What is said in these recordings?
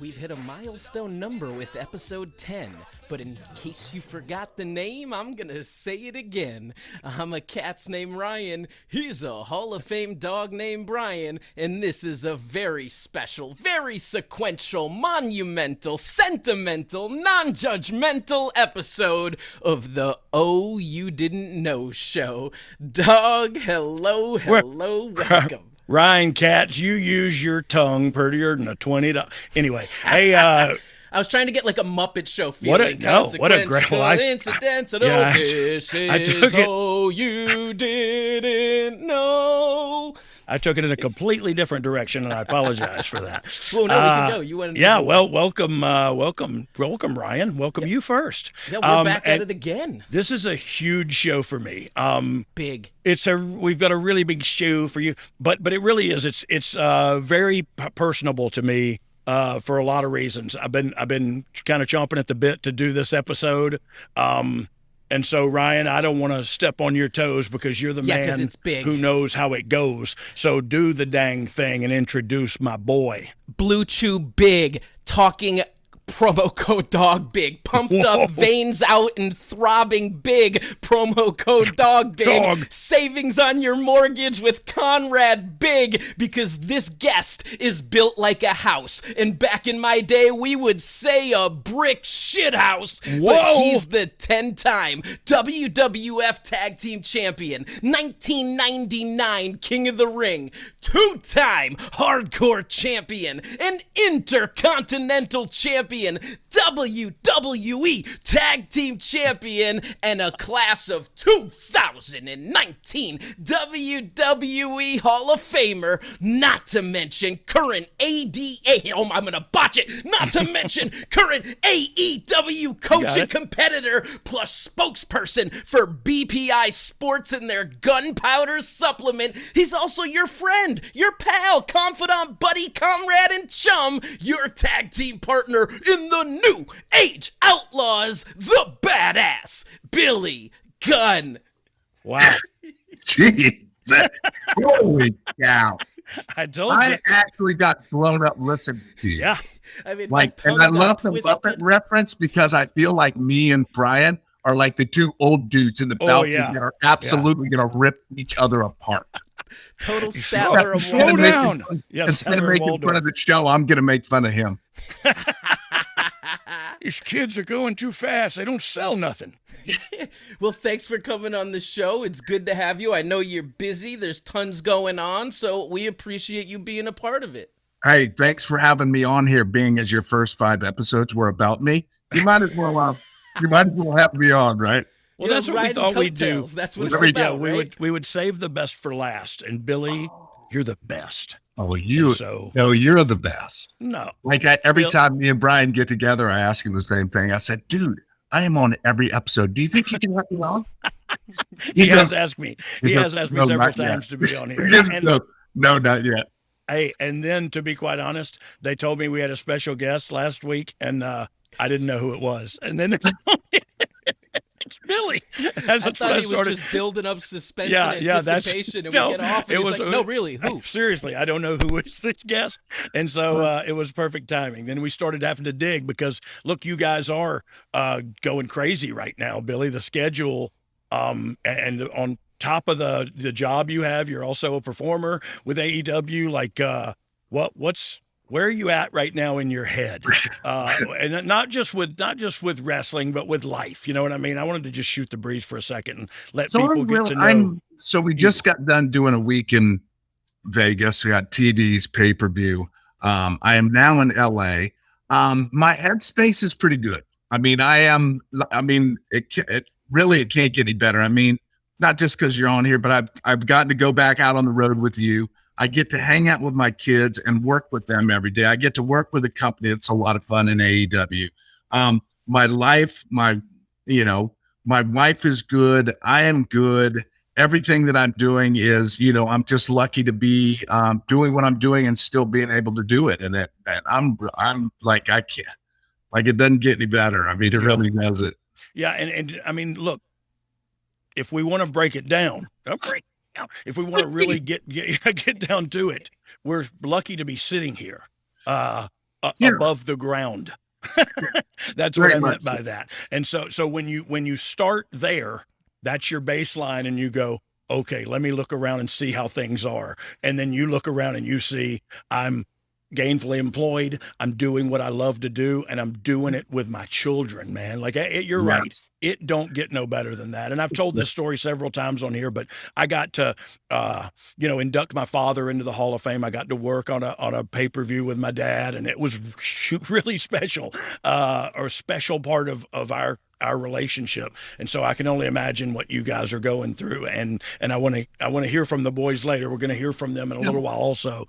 We've hit a milestone number with episode 10, but in case you forgot the name, I'm gonna say it again. I'm a cat's named Ryan, he's a Hall of Fame dog named Brian, and this is a very special, very sequential, monumental, sentimental, non-judgmental episode of the Oh You Didn't Know show. Dog, hello, welcome. Ryan Katz, you use your tongue prettier than a $20. Anyway, hey, I was trying to get like a Muppet Show feeling. What a great life. Incidents. This is Oh You Didn't Know. I took it in a completely different direction, and I apologize for that. Well, no, we can go. You went. Welcome, Ryan. Welcome you first. Yeah, we're back at it again. This is a huge show for me. Big. We've got a really big show for you, but it really is. It's very personable to me. For a lot of reasons. I've been kind of chomping at the bit to do this episode. And so, Ryan, I don't want to step on your toes because you're the man who knows how it goes. So do the dang thing and introduce my boy. Blue Chew Big, talking promo code Dog Big, pumped up, veins out and throbbing big, promo code Dog Big, savings on your mortgage with Conrad Big, because this guest is built like a house, and back in my day we would say a brick shit house. But he's the 10-time WWF Tag Team Champion, 1999 King of the Ring, 2-time Hardcore Champion, and Intercontinental Champion, WWE Tag Team Champion, and a class of 2019 WWE Hall of Famer, not to mention current ADA, I'm gonna botch it, not to mention current AEW coach and competitor, plus spokesperson for BPI Sports and their Gunn Powder supplement. He's also your friend, your pal, confidant, buddy, comrade, and chum, your tag team partner in the new Age Outlaws, the badass Billy Gunn. Wow. Jeez. Holy cow. I told you. I actually got blown up listening to you. Yeah. I mean, and I love the Muppet reference because I feel like me and Brian are like the two old dudes in the balcony that are absolutely going to rip each other apart. Total Statler of Slow down. Instead of making fun of the show, I'm going to make fun of him. These kids are going too fast. They don't sell nothing. Well, thanks for coming on the show. It's good to have you. I know you're busy. There's tons going on, so we appreciate you being a part of it. Hey, thanks for having me on here, being as your first 5 episodes were about me. You might as well have me on, right? Well, that's what we thought we'd do. That's what it's about, right? We would save the best for last. And Billy, you're the best. Oh, you're the best. No. Like every time me and Brian get together, I ask him the same thing. I said, dude, I am on every episode. Do you think you can let me on? He has asked me several times to be on here. No, not yet. Hey, and then to be quite honest, they told me we had a special guest last week, and I didn't know who it was. And then it's Billy. That's I thought he was just building up suspense and anticipation, and we get off, and he's like, no, really, who? Seriously, I don't know who is this guest. And so it was perfect timing. Then we started having to dig because, look, you guys are going crazy right now, Billy. The schedule, and on top of the job you have, you're also a performer with AEW. Like, where are you at right now in your head? And not just with wrestling, but with life. You know what I mean? I wanted to just shoot the breeze for a second and let people get to know. So we just got done doing a week in Vegas. We got TD's pay-per-view. I am now in LA. My headspace is pretty good. It can't get any better. I mean, not just because you're on here, but I've gotten to go back out on the road with you. I get to hang out with my kids and work with them every day. I get to work with a company that's a lot of fun in AEW. My life, my wife is good. I am good. Everything that I'm doing is, I'm just lucky to be doing what I'm doing and still being able to do it. And I'm like, I can't, like, it doesn't get any better. I mean, it really doesn't. Yeah. And I mean, look, if we want to break it down, if we want to really get down to it, we're lucky to be sitting here. above the ground. That's Very what I much meant by that. And so when you start there, that's your baseline, and you go, okay, let me look around and see how things are. And then you look around and you see I'm gainfully employed. I'm doing what I love to do, and I'm doing it with my children, man. Like you're right. Yes. It don't get no better than that. And I've told this story several times on here, but I got to, induct my father into the Hall of Fame. I got to work on a pay-per-view with my dad, and it was really special, or a special part of our relationship. And so I can only imagine what you guys are going through. And I want to hear from the boys later. We're going to hear from them in a little while also,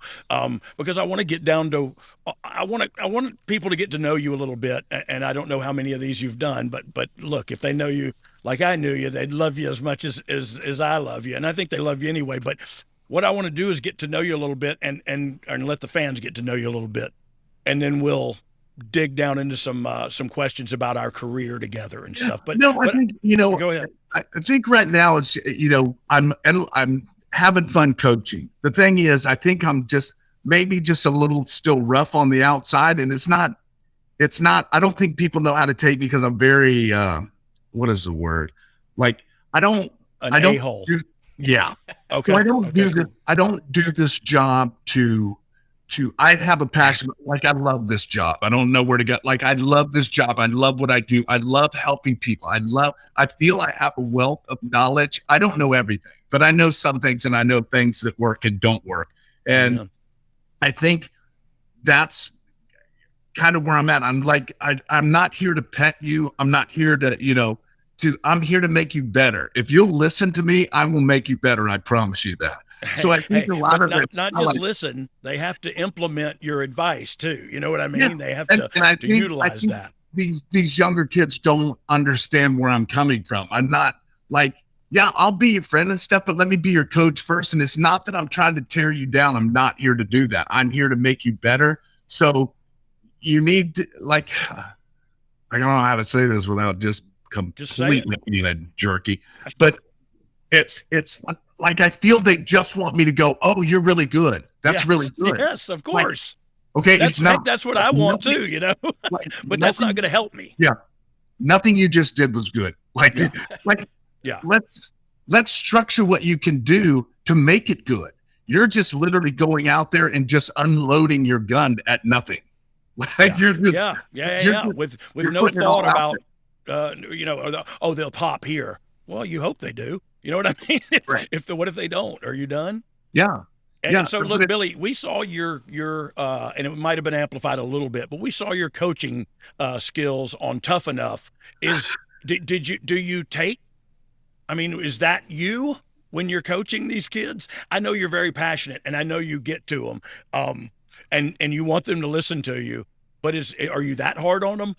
because I want to get down to, I want people to get to know you a little bit. And I don't know how many of these you've done, but look, if they know you like I knew you, they'd love you as much as I love you. And I think they love you anyway. But what I want to do is get to know you a little bit and let the fans get to know you a little bit. And then we'll dig down into some questions about our career together and stuff. But I think, go ahead. I think right now it's, I'm having fun coaching. The thing is, I think I'm maybe just a little still rough on the outside, and it's not, I don't think people know how to take me because I'm very, what is the word? Like, I don't a-hole. Yeah. Okay. So I don't do this. I don't do this job I have a passion. Like, I love this job. I don't know where to go. Like, I love this job. I love what I do. I love helping people. I feel I have a wealth of knowledge. I don't know everything, but I know some things, and I know things that work and don't work. And I think that's kind of where I'm at. I'm like, I'm not here to pet you. I'm not here to, I'm here to make you better. If you'll listen to me, I will make you better. I promise you that. So I think a lot of it, not just listen, they have to implement your advice too. You know what I mean? Yeah. They have to utilize that. These younger kids don't understand where I'm coming from. I'm not like, yeah, I'll be your friend and stuff, but let me be your coach first. And it's not that I'm trying to tear you down. I'm not here to do that. I'm here to make you better. So you need to, like, I don't know how to say this without just completely being a jerky, but it's like, I feel they just want me to go, oh, you're really good. That's really good. Yes, of course. Like, okay. That's what I want too, but that's not going to help me. Yeah. Nothing you just did was good. Let's structure what you can do to make it good. You're just literally going out there and just unloading your gun at nothing. Like, you're with no thought about, they'll pop here. Well, you hope they do. You know what I mean? What if they don't? Are you done? Yeah. And so look, Billy, we saw your and it might have been amplified a little bit, but we saw your coaching skills on Tough Enough. Do you take? I mean, is that you when you're coaching these kids? I know you're very passionate, and I know you get to them, and you want them to listen to you. But are you that hard on them,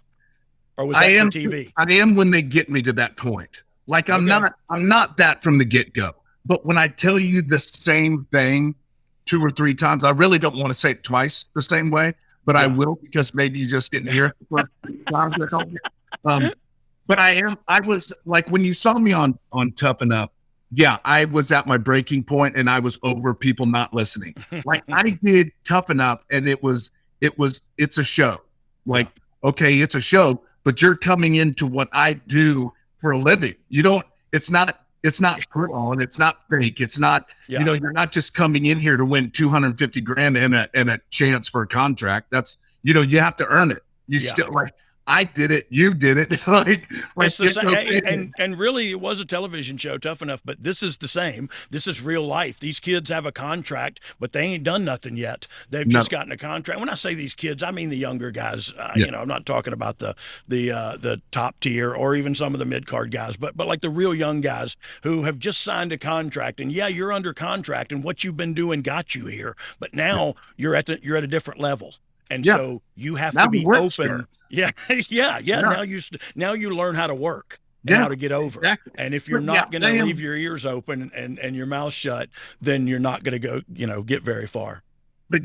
or was that for TV? I am when they get me to that point. Like, I'm not that from the get-go. But when I tell you the same thing 2 or 3 times, I really don't want to say it twice the same way, but I will, because maybe you just didn't hear it. But I was like, when you saw me on Tough Enough, yeah, I was at my breaking point, and I was over people not listening. Like, I did Tough Enough, and it's a show. Like, okay, it's a show, but you're coming into what I do for a living. It's not put on, it's not fake. It's not, you're not just coming in here to win $250,000 and a chance for a contract. That's, you have to earn it. Still, like, I did it, you did it. It's the same. And really, it was a television show, Tough Enough, but this is the same. This is real life. These kids have a contract, but they ain't done nothing yet. They've just gotten a contract. When I say these kids, I mean the younger guys. I'm not talking about the top tier or even some of the mid-card guys, but like the real young guys who have just signed a contract. And yeah, you're under contract, and what you've been doing got you here. But now you're at a different level. And so you have to be open. Sure. Yeah. Now you learn how to work and how to get over. Exactly. And if you're not going to leave your ears open and your mouth shut, then you're not going to go, get very far. But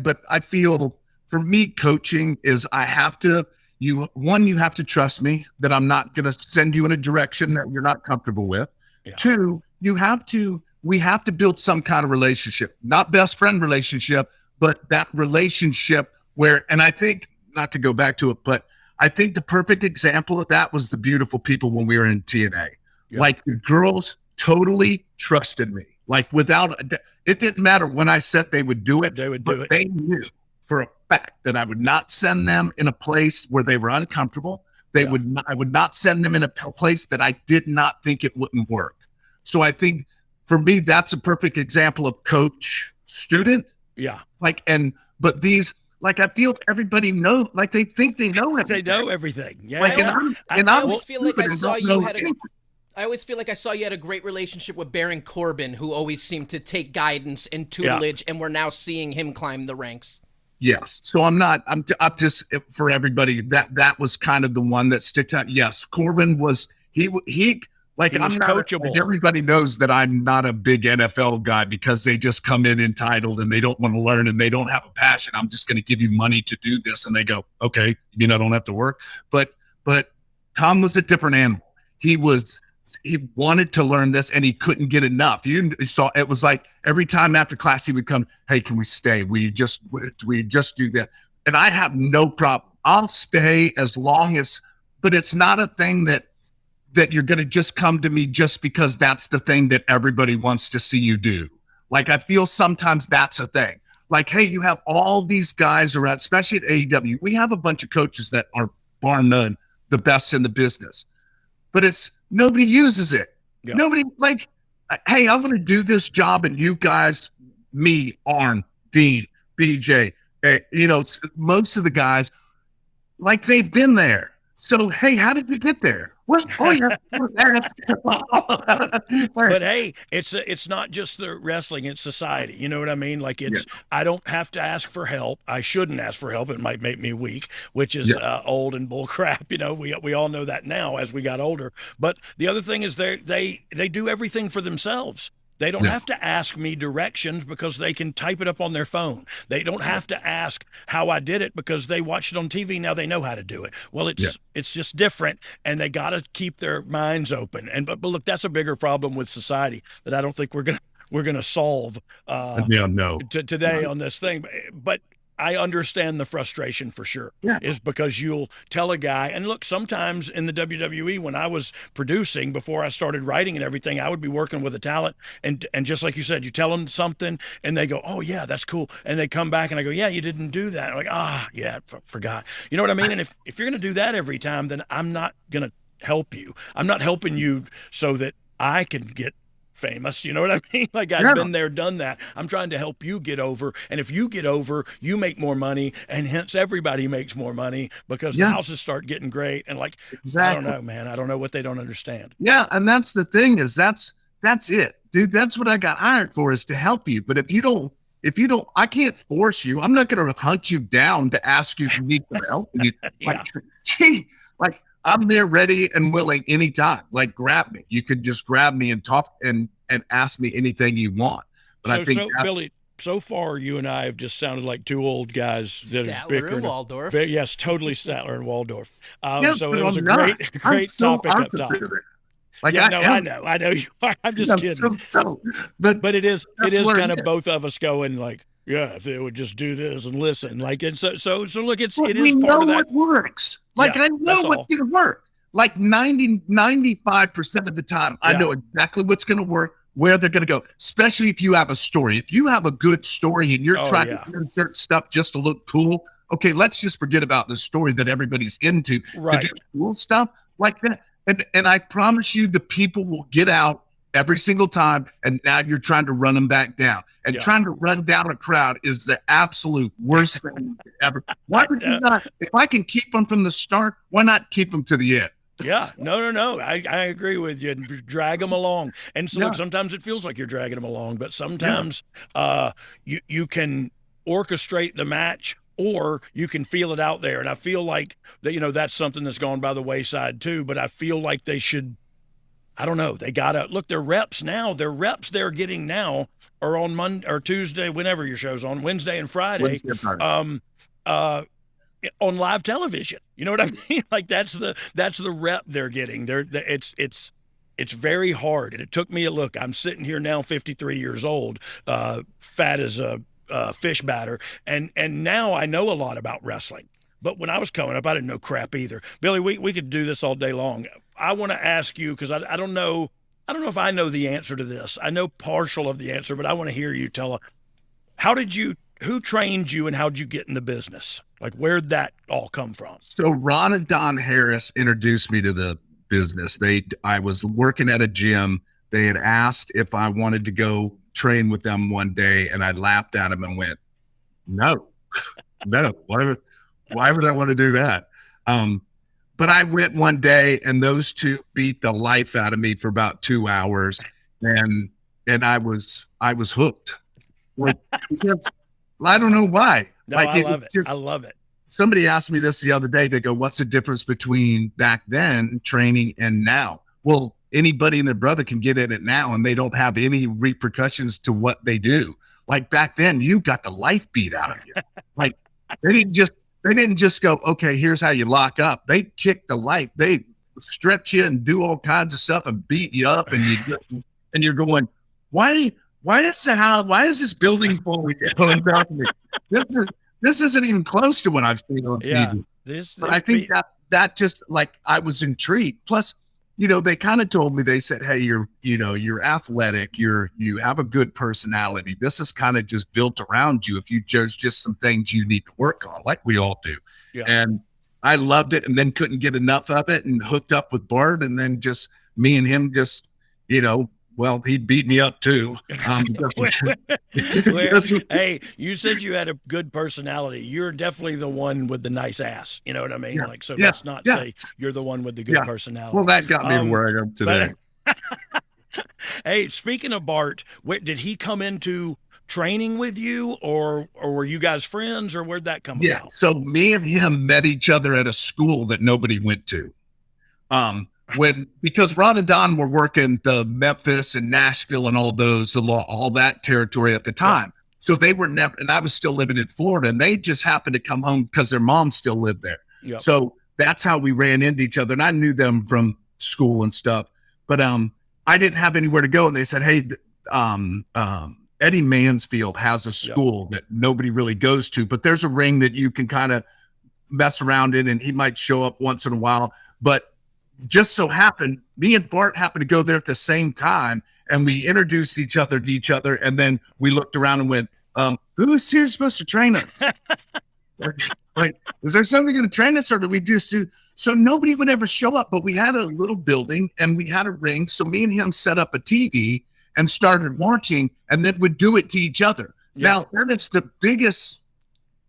but I feel, for me, coaching is, I have to, you have to trust me that I'm not going to send you in a direction that you're not comfortable with. Yeah. 2, we have to build some kind of relationship, not best friend relationship, but that relationship where, and I think, not to go back to it, but I think the perfect example of that was the Beautiful People when we were in TNA. Yeah. Like the girls totally trusted me. Like without, it didn't matter when I said they would do it. They would do it. They knew for a fact that I would not send them in a place where they were uncomfortable. I would not send them in a place that I did not think it wouldn't work. So I think for me, that's a perfect example of coach student. Yeah. Like, but these, like, I feel everybody knows, like they think they know everything. They know everything. Yeah. Like, I always feel like I saw you had I always feel like I saw you had a great relationship with Baron Corbin, who always seemed to take guidance and tutelage, and we're now seeing him climb the ranks. Yes. So I'm just, for everybody, that was kind of the one that sticks out. Yes. Corbin was, he like, I'm not coachable. Like everybody knows that I'm not a big NFL guy because they just come in entitled and they don't want to learn and they don't have a passion. I'm just going to give you money to do this. And they go, okay, you mean I don't have to work? But Tom was a different animal. He wanted to learn this and he couldn't get enough. You saw, it was like every time after class he would come, hey, can we stay? We just do that. And I have no problem. I'll stay as long as, but it's not a thing that you're going to just come to me just because that's the thing that everybody wants to see you do. Like, I feel sometimes that's a thing. Like, hey, you have all these guys around, especially at AEW. We have a bunch of coaches that are bar none the best in the business, but nobody uses it. Yeah. Nobody, like, hey, I'm going to do this job and you guys, me, Arn, Dean, BJ, most of the guys, like, they've been there. So, hey, how did you get there? Well, but hey, it's not just the wrestling, it's society. You know what I mean? Like I don't have to ask for help. I shouldn't ask for help. It might make me weak, which is old and bull crap. You know, we all know that now as we got older. But the other thing is they do everything for themselves. They don't have to ask me directions because they can type it up on their phone. They don't have to ask how I did it because they watched it on TV. Now they know how to do it. Well, it's just different, and they got to keep their minds open. And but look, that's a bigger problem with society that I don't think we're gonna solve today on this thing. But I understand the frustration for sure. Is because you'll tell a guy, and look, sometimes in the WWE, when I was producing, before I started writing and everything, I would be working with a talent, and just like you said, you tell them something, and they go, oh yeah, that's cool, and they come back, and I go, yeah, you didn't do that. I'm like, forgot. You know what I mean? And if you're gonna do that every time, then I'm not gonna help you. I'm not helping you so that I can get famous, you know what I mean? Like I've been there, done that. I'm trying to help you get over, and if you get over, you make more money, and hence everybody makes more money because the houses start getting great. And like, I don't know, man. I don't know what they don't understand. Yeah, and that's the thing is that's it, dude. That's what I got hired for, is to help you. But if you don't, I can't force you. I'm not going to hunt you down to ask you if you need some help. Like, I'm there ready and willing anytime. Like, grab me. You could just grab me and talk and ask me anything you want. But I think Billy, so far you and I have just sounded like two old guys that are bickering. And Waldorf. Yes, totally Statler and Waldorf. So it was a great topic up top. Like, I know you are. I'm just kidding. But it is kind of both of us going like, yeah, if they would just do this and listen, like, and so look, it is part of that. We know what works. Like, I know what's going to work. Like 95% of the time, I know exactly what's going to work, where they're going to go, especially if you have a story. If you have a good story and you're trying to insert stuff just to look cool, okay, let's just forget about the story that everybody's into to do cool stuff like that. And I promise you, the people will get out every single time, and now you're trying to run them back down. And trying to run down a crowd is the absolute worst thing ever. Why would you not? If I can keep them from the start, why not keep them to the end? Yeah, no. I agree with you. Drag them along. And so look, sometimes it feels like you're dragging them along, but sometimes you can orchestrate the match, or you can feel it out there. And I feel like that, that's something that's gone by the wayside too, but I feel like they should, I don't know. They gotta look. Their reps now. Their reps they're getting now are on Monday or Tuesday, whenever your show's on, Wednesday and Friday, on live television. You know what I mean? Like that's the rep they're getting. It's very hard, and it took me a look. I'm sitting here now, 53 years old, fat as a fish batter, and now I know a lot about wrestling. But when I was coming up, I didn't know crap either. Billy, we could do this all day long. I want to ask you, because I don't know. I don't know if I know the answer to this. I know partial of the answer, but I want to hear you tell. Who trained you, and how'd you get in the business? Like, where'd that all come from? So Ron and Don Harris introduced me to the business. I was working at a gym. They had asked if I wanted to go train with them one day, and I laughed at them and went, no, no, why would I want to do that? But I went one day, and those two beat the life out of me for about 2 hours, and I was hooked. Like, because I don't know why. No, like, I love it. I love it. Somebody asked me this the other day. They go, what's the difference between back then training and now? Well, anybody and their brother can get in it now, and they don't have any repercussions to what they do. Like back then, you got the life beat out of you. Like they didn't just go, okay, here's how you lock up. They kick the life. They stretch you and do all kinds of stuff and beat you up, and you're going, why is this building falling down about me? This isn't even close to what I've seen on TV. But I think that just, like, I was intrigued. Plus, they kind of told me, they said, hey, you're athletic, you have a good personality. This is kind of just built around you. If there's just some things you need to work on, like we all do. Yeah. And I loved it, and then couldn't get enough of it, and hooked up with Bart, and then just me and him just, well, he beat me up too. Hey, you said you had a good personality. You're definitely the one with the nice ass. You know what I mean? Yeah, like, so let's not say you're the one with the good personality. Well, that got me to where I am today. Hey, speaking of Bart, did he come into training with you, or were you guys friends, or where'd that come about? So me and him met each other at a school that nobody went to. Because Ron and Don were working the Memphis and Nashville and all that territory at the time. Yeah. So they were never, and I was still living in Florida, and they just happened to come home because their mom still lived there. Yep. So that's how we ran into each other. And I knew them from school and stuff, but I didn't have anywhere to go. And they said, hey, Eddie Mansfield has a school that nobody really goes to, but there's a ring that you can kind of mess around in, and he might show up once in a while. But just so happened, me and Bart happened to go there at the same time, and we introduced each other to each other, and then we looked around and went, who is here supposed to train us? like, is there somebody going to train us, or do we just do? So nobody would ever show up, but we had a little building, and we had a ring. So me and him set up a TV and started watching, and then would do it to each other. Yeah. Now, that is the biggest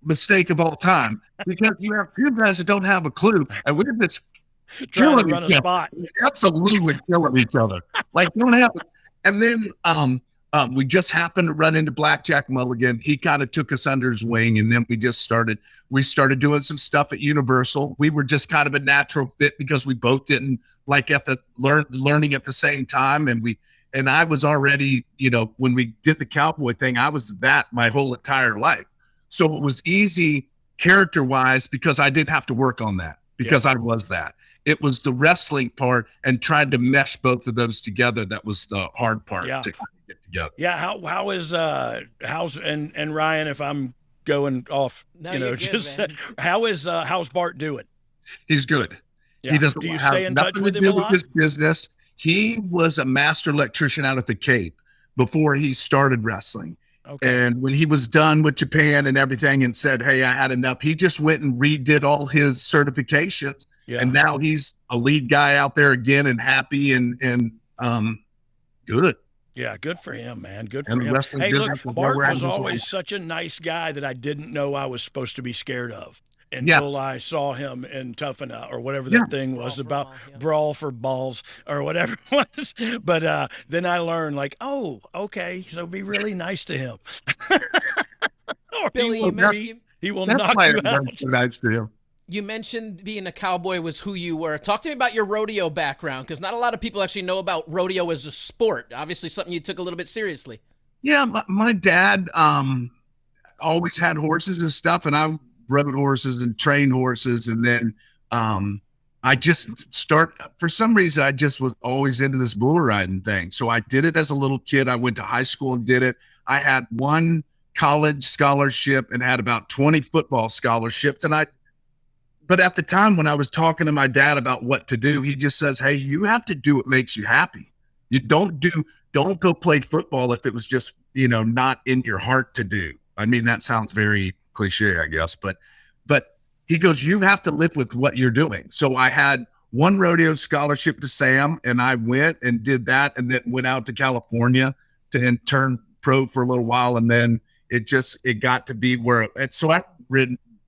mistake of all time, because you have two guys that don't have a clue, and we're just trying to run a spot. Absolutely killing each other. Like, don't happen. And then we just happened to run into Blackjack Mulligan. He kind of took us under his wing, and then we started doing some stuff at Universal. We were just kind of a natural fit because we both didn't like learning at the same time. And I was already, when we did the cowboy thing, I was that my whole entire life. So it was easy character-wise because I didn't have to work on that, because I was that. It was the wrestling part and trying to mesh both of those together that was the hard part to kind of get together. Yeah, how's and Ryan, if I'm going off, how's Bart doing? He's good. Yeah. He doesn't. Do you stay in touch with him a lot? His business. He was a master electrician out at the Cape before he started wrestling. Okay. And when he was done with Japan and everything and said, hey, I had enough, he just went and redid all his certifications. Yeah. And now he's a lead guy out there again, and happy and good. Yeah, good for him, man. Good for him. Hey, look, Bart was always such a nice guy that I didn't know I was supposed to be scared of until I saw him in Toughen Up, or whatever that thing was about, Brawl for Balls or whatever it was. But then I learned, like, oh, okay, so be really nice to him. Or Billy, he will knock you out. Nice to him. You mentioned being a cowboy was who you were. Talk to me about your rodeo background, because not a lot of people actually know about rodeo as a sport. Obviously, something you took a little bit seriously. Yeah, my dad always had horses and stuff, and I rode horses and trained horses. And then I just for some reason, I just was always into this bull riding thing. So I did it as a little kid. I went to high school and did it. I had one college scholarship and had about 20 football scholarships. But at the time when I was talking to my dad about what to do, he just says, hey, you have to do what makes you happy. You don't go play football if it was just, not in your heart to do. I mean, that sounds very cliche, I guess, but he goes, you have to live with what you're doing. So I had one rodeo scholarship to Sam, and I went and did that, and then went out to California to turn pro for a little while. And then it got to be so I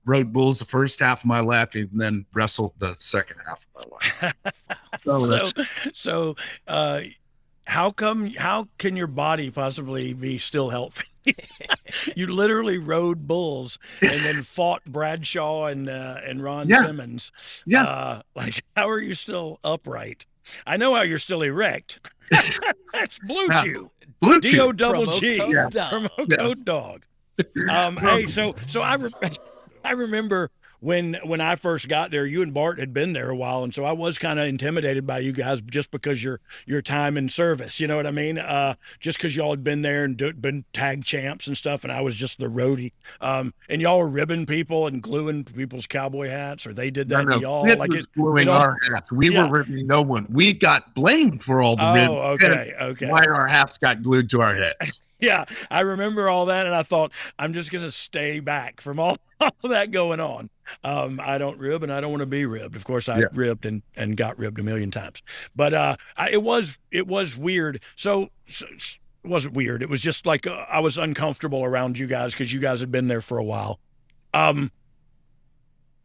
rode bulls the first half of my life and then wrestled the second half of my life. So how can your body possibly be still healthy? You literally rode bulls and then fought Bradshaw and Ron Simmons. Yeah. How are you still upright? I know how you're still erect. That's Blue Chew. Blue Chew. D-O-double-G. Promo code Dogg. Hey, so I remember when I first got there, you and Bart had been there a while, and so I was kind of intimidated by you guys just because your time in service, you know what I mean? Just because y'all had been there and been tag champs and stuff, and I was just the roadie. And y'all were ribbing people and gluing people's cowboy hats, or they did that to y'all. Gluing our hats. We were ribbing no one. We got blamed for all the ribbing. Okay. Why our hats got glued to our heads. Yeah, I remember all that, and I thought, I'm just going to stay back from all that going on. I don't rib, and I don't want to be ribbed. Of course, I ribbed and got ribbed a million times. But it was weird. So it wasn't weird. It was just like I was uncomfortable around you guys because you guys had been there for a while.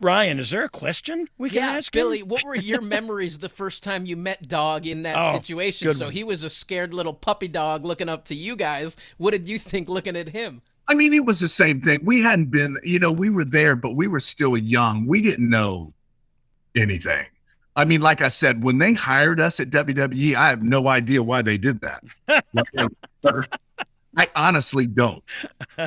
Ryan, is there a question we can ask Billy, him? what were your memories the first time you met Dogg in that situation? So he was a scared little puppy dog looking up to you guys. What did you think looking at him? I mean, it was the same thing. We hadn't been, we were there, but we were still young. We didn't know anything. I mean, like I said, when they hired us at WWE, I have no idea why they did that. I honestly don't.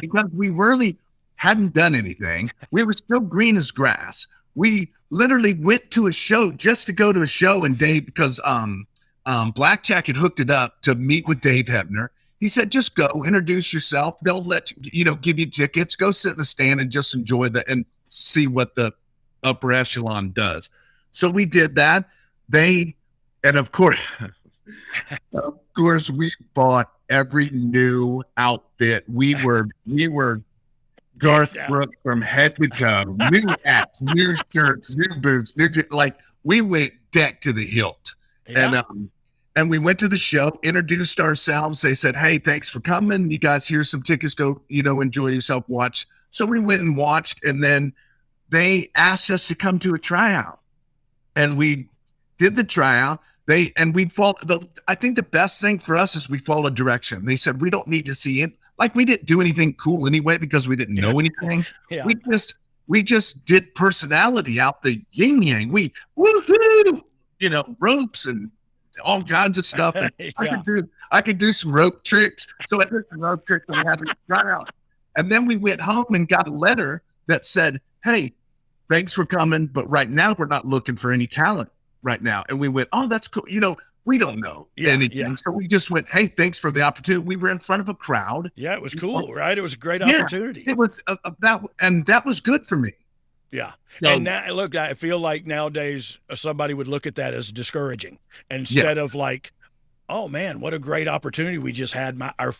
Because we really hadn't done anything. We were still green as grass. We literally went to a show just to go to a show, and Dave, because Blackjack had hooked it up to meet with Dave Hebner. He said, just go, introduce yourself. They'll let you, give you tickets. Go sit in the stand and just enjoy and see what the upper echelon does. So we did that. And of course, we bought every new outfit. We were Garth Brooks from head to toe, new hats, new shirts, new boots, we went deck to the hilt. Yeah. And we went to the show, introduced ourselves. They said, hey, thanks for coming. You guys, here's some tickets. Go, enjoy yourself, watch. So we went and watched, and then they asked us to come to a tryout. And we did the tryout. I think the best thing for us is we followed direction. They said, we don't need to see it. We didn't do anything cool anyway because we didn't know anything. Yeah. We just did personality out the yin yang. We woohoo, ropes and all kinds of stuff. And I could do some rope tricks. So I did some rope tricks and we had to try out. And then we went home and got a letter that said, hey, thanks for coming, but right now we're not looking for any talent right now. And we went, oh, that's cool. We don't know anything. Yeah. So we just went, hey, thanks for the opportunity. We were in front of a crowd. Yeah, it was cool, right? It was a great opportunity. It was that was good for me. Yeah. So, and now, look, I feel like nowadays somebody would look at that as discouraging instead of oh man, what a great opportunity we just had. Our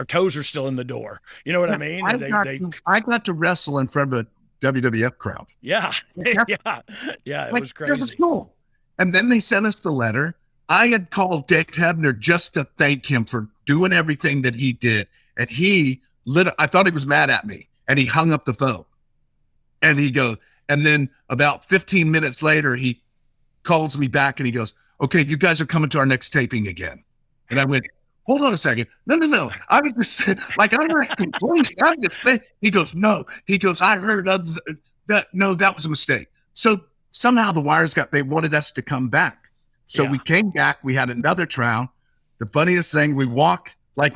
toes are still in the door. You know what I mean? I got to wrestle in front of a WWF crowd. Yeah. It was crazy. It was cool. And then they sent us the letter. I had called Dave Hebner just to thank him for doing everything that he did. And I thought he was mad at me, and he hung up the phone. And then about 15 minutes later, he calls me back and he goes, okay, you guys are coming to our next taping again. And I went, hold on a second. No. I was just I'm not complaining. I'm just saying. He goes, no. He goes, I heard of that. No, that was a mistake. So somehow the wires they wanted us to come back. So we came back. We had another trial. The funniest thing, we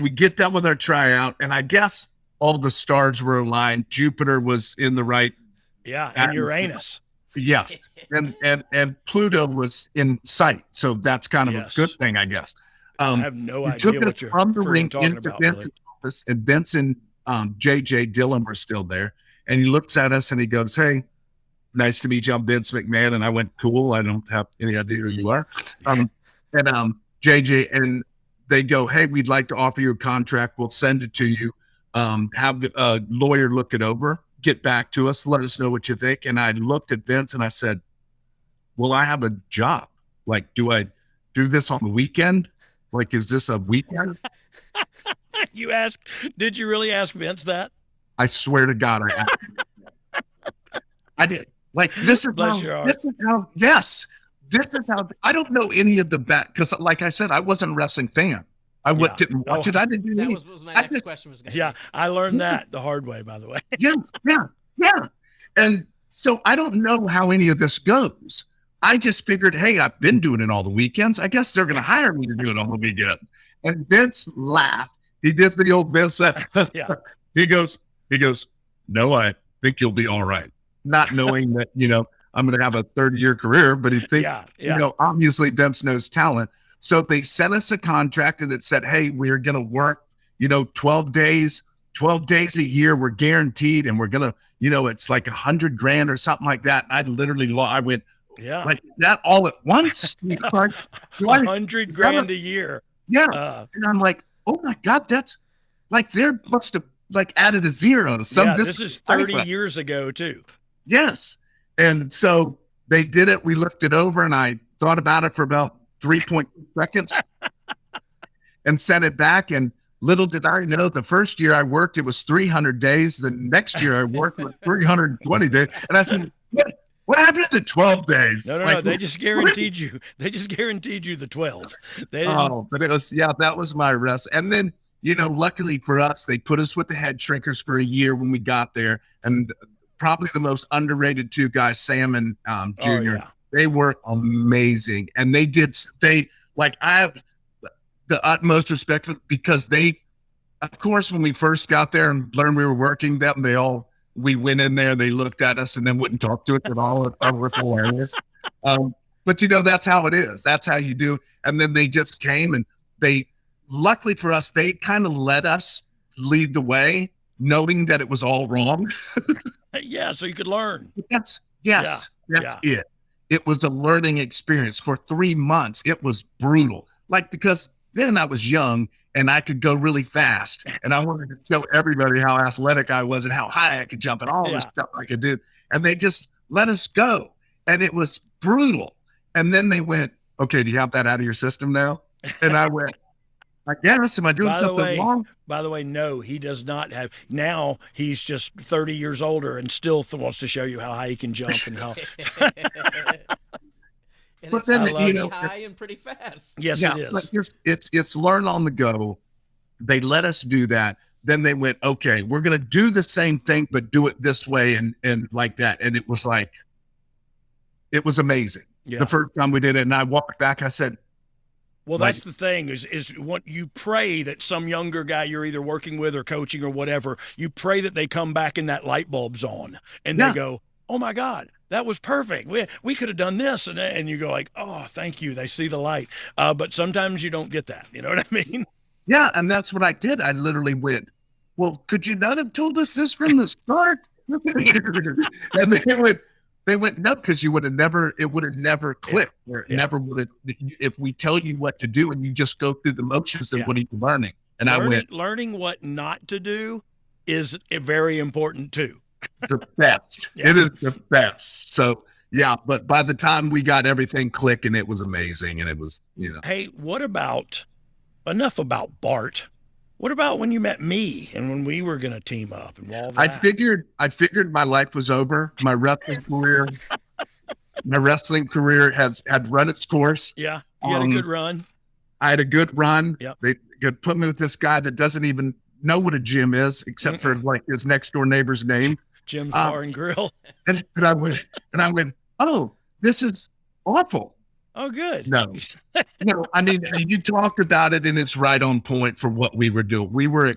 get done with our tryout, and I guess all the stars were aligned. Jupiter was in the right. Yeah, and Uranus. Yes. And Pluto was in sight. So that's kind of a good thing, I guess. I have no idea what you're from the ring talking into about. Benson's office, and Benson JJ Dillon were still there. And he looks at us and he goes, "Hey, nice to meet you. I'm Vince McMahon." And I went, "Cool. I don't have any idea who you are." JJ, and they go, "Hey, we'd like to offer you a contract. We'll send it to you. Have a lawyer look it over, get back to us, let us know what you think." And I looked at Vince and I said, "Well, I have a job. Like, do I do this on the weekend? Like, is this a weekend?" Did you really ask Vince that? I swear to God, I did. Like, this is yes, this is how, I don't know any of the because like I said, I wasn't a wrestling fan. I didn't watch it. I didn't do anything. That was my next question was going to be. I learned that the hard way, by the way. Yeah. And so I don't know how any of this goes. I just figured, hey, I've been doing it all the weekends. I guess they're going to hire me to do it on the weekends. And Vince laughed. He did the old Vince. He goes, "No, I think you'll be all right." Not knowing that, I'm going to have a 30-year career, but he thinks, obviously Vince knows talent. So they sent us a contract and it said, "Hey, we're going to work, 12 days a year. We're guaranteed. And we're going to, it's like $100,000 or something like that." And I went, like that all at once. Like, $100,000 a year. Yeah. And I'm like, oh my God, that's like, there must have like added a zero. This is 30 years ago too. Yes. And so they did it. We looked it over and I thought about it for about 3.2 seconds and sent it back. And little did I know, the first year I worked, it was 300 days. The next year I worked with 320 days. And I said, what happened to the 12 days? No. They just guaranteed you. They just guaranteed you the 12. But it was, that was my rest. And then, luckily for us, they put us with the head shrinkers for a year when we got there. And probably the most underrated two guys, Sam and Junior, they were amazing. And I have the utmost respect for, because of course, when we first got there and learned we were working them, we went in there, they looked at us and then wouldn't talk to us at all. It was hilarious. But that's how it is. That's how you do. And then they just came and luckily for us, they kind of let us lead the way, knowing that it was all wrong. So you could learn. That's it. It was a learning experience for 3 months. It was brutal. Like, because then I was young and I could go really fast and I wanted to show everybody how athletic I was and how high I could jump and all this stuff I could do. And they just let us go. And it was brutal. And then they went, "Okay, do you have that out of your system now?" And I went, "I guess. Am I doing something wrong?" By the way, no, he does not have. Now he's just 30 years older and still wants to show you how high he can jump and how. And but then pretty high and pretty fast. Yes, it is. Like it's learn on the go. They let us do that. Then they went, "Okay, we're going to do the same thing, but do it this way," and like that. And it was amazing. Yeah. The first time we did it, and I walked back, I said, well, that's the thing is what you pray that some younger guy you're either working with or coaching or whatever, you pray that they come back and that light bulb's on and they go, "Oh my God, that was perfect. We could have done this." And you go like, "Oh, thank you." They see the light. But sometimes you don't get that. You know what I mean? Yeah. And that's what I did. I literally went, "Well, could you not have told us this from the start?" And they went, "No, because it would have never clicked. Never would have, if we tell you what to do and you just go through the motions, then what are you learning?" And learning what not to do is very important too. The best. It is the best. So but by the time we got everything clicking, it was amazing. And it was, Hey, enough about Bart. What about when you met me and when we were going to team up and all that? I figured my life was over. My wrestling career had run its course. Yeah. You had a good run. I had a good run. Yep. They could put me with this guy that doesn't even know what a gym is, except for like his next door neighbor's name. Jim's Bar and Grill. And I went, "Oh, this is awful." Oh, good. No, I mean, you talked about it and it's right on point for what we were doing. We were,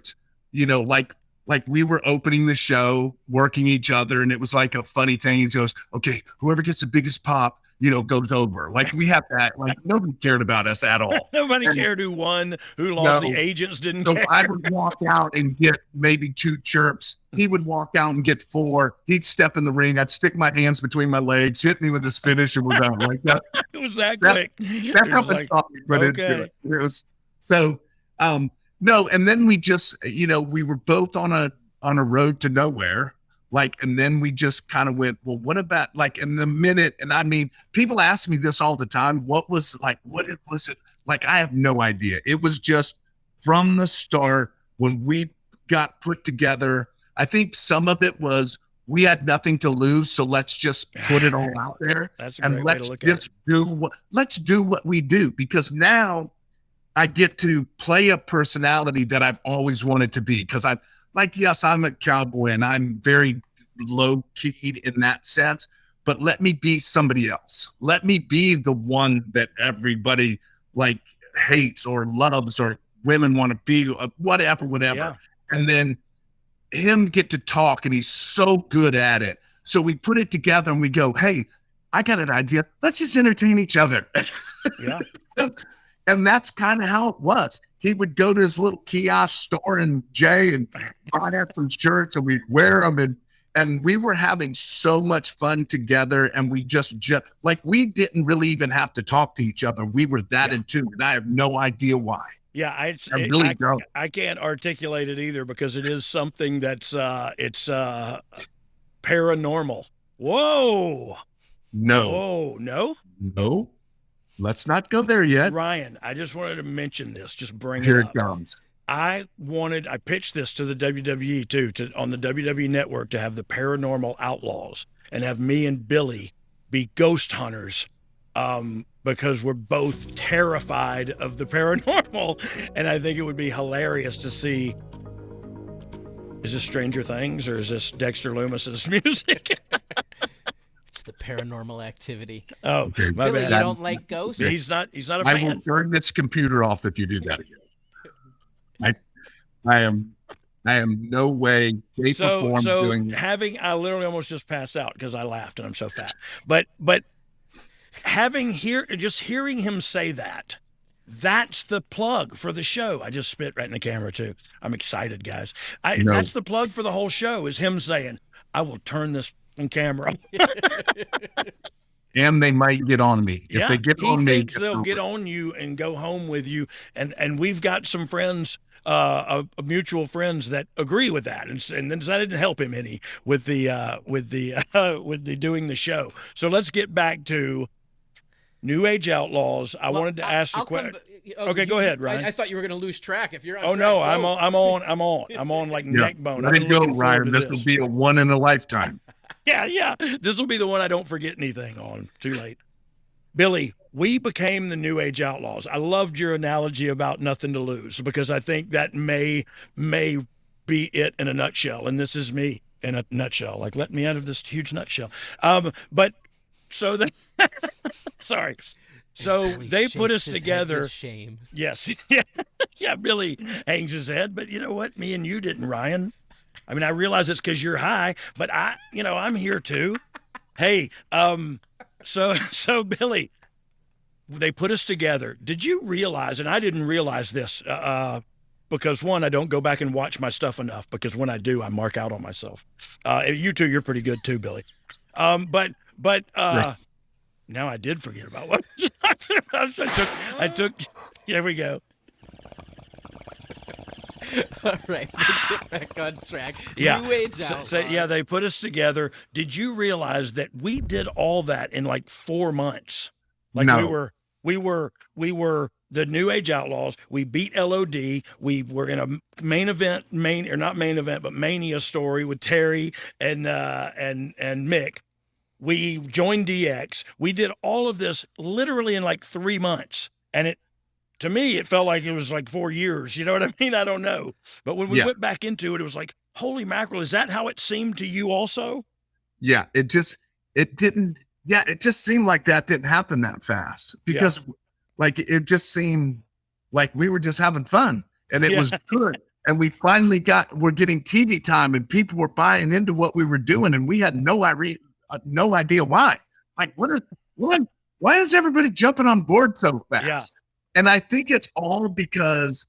like like we were opening the show, working each other, and it was like a funny thing. He goes, okay, whoever gets the biggest pop, goes over. Like we have that, like nobody cared about us at all. Nobody cared who won, who lost. The agents didn't care. I would walk out and get maybe 2 chirps. He would walk out and get 4. He'd step in the ring. I'd stick my hands between my legs, hit me with his finish, and we're done. Like that. It was that quick. That's how much but okay. It was so. No, and then we just, we were both on a road to nowhere. Like, and then we just kind of went, well, what about like in the minute? And I mean, people ask me this all the time. What was it? Like, I have no idea. It was just from the start when we got put together. I think some of it was we had nothing to lose. So let's just put it all out there. That's a great way to look at it. Let's do what we do, because now I get to play a personality that I've always wanted to be. Because I'm like, yes, I'm a cowboy and I'm very low keyed in that sense, but let me be somebody else. Let me be the one that everybody like hates or loves or women want to be, whatever. Yeah. And then him get to talk, and he's so good at it. So we put it together and we go, hey, I got an idea. Let's just entertain each other. Yeah. And that's kind of how it was. He would go to his little kiosk store in Jay and buy some shirts, and we'd wear them. And we were having so much fun together. And we just like, we didn't really even have to talk to each other. We were that in tune, and I have no idea why. Yeah, I can't articulate it either, because it is something that's it's paranormal. Whoa. No. Whoa, no. Let's not go there yet. Ryan, I just wanted to mention this. Just bring Here it up. It comes. I pitched this to the WWE too, on the WWE network, to have the Paranormal Outlaws and have me and Billy be ghost hunters, because we're both terrified of the paranormal. And I think it would be hilarious to see, is this Stranger Things or is this Dexter Loomis's music? It's the Paranormal Activity. Oh, okay. My Billy, bad. you don't like ghosts? He's not a fan. I will turn this computer off if you do that again. I am no way, shape, or form doing that. I literally almost just passed out because I laughed and I'm so fat. But just hearing him say that, that's the plug for the show. I just spit right in the camera too. I'm excited, guys. That's the plug for the whole show, is him saying, I will turn this camera off. And they might get on me. If they get on me, they'll get on you and go home with you. And we've got some friends, mutual friends, that agree with that. And then that didn't help him any with the doing the show. So let's get back to New Age Outlaws. I wanted to ask the question. Okay, go ahead, Ryan. I thought you were going to lose track. If you're on. Oh no, I'm on like neck bone. Let it go, Ryan. This will be a one in a lifetime. Yeah. This will be the one I don't forget anything on. Too late. Billy, we became the New Age Outlaws. I loved your analogy about nothing to lose, because I think that may be it in a nutshell. And this is me in a nutshell. Like, let me out of this huge nutshell. Sorry. So they put us together. Shame. Yes. Yeah. Billy hangs his head, but you know what? Me and you didn't, Ryan. I mean, I realize it's because you're high, but I'm here too. Hey, so Billy, they put us together. Did you realize, and I didn't realize this, because one, I don't go back and watch my stuff enough, because when I do, I mark out on myself. You two, you're pretty good too, Billy. But now I did forget about what I was talking about. I took, here we go. All right, get back on track. Yeah. New Age Outlaws. They put us together. Did you realize that we did all that in like 4 months? Like, no. we were the New Age Outlaws. We beat LOD. We were in a Mania story with Terry and Mick. We joined DX. We did all of this literally in like 3 months, and to me, it felt like it was like 4 years. You know what I mean? I don't know. But when we went back into it, it was like, holy mackerel, is that how it seemed to you also? Yeah, it just seemed like that didn't happen that fast, because like, it just seemed like we were just having fun, and it was good. and we finally we're getting TV time, and people were buying into what we were doing, and we had no idea why. Like, why is everybody jumping on board so fast? Yeah. And I think it's all because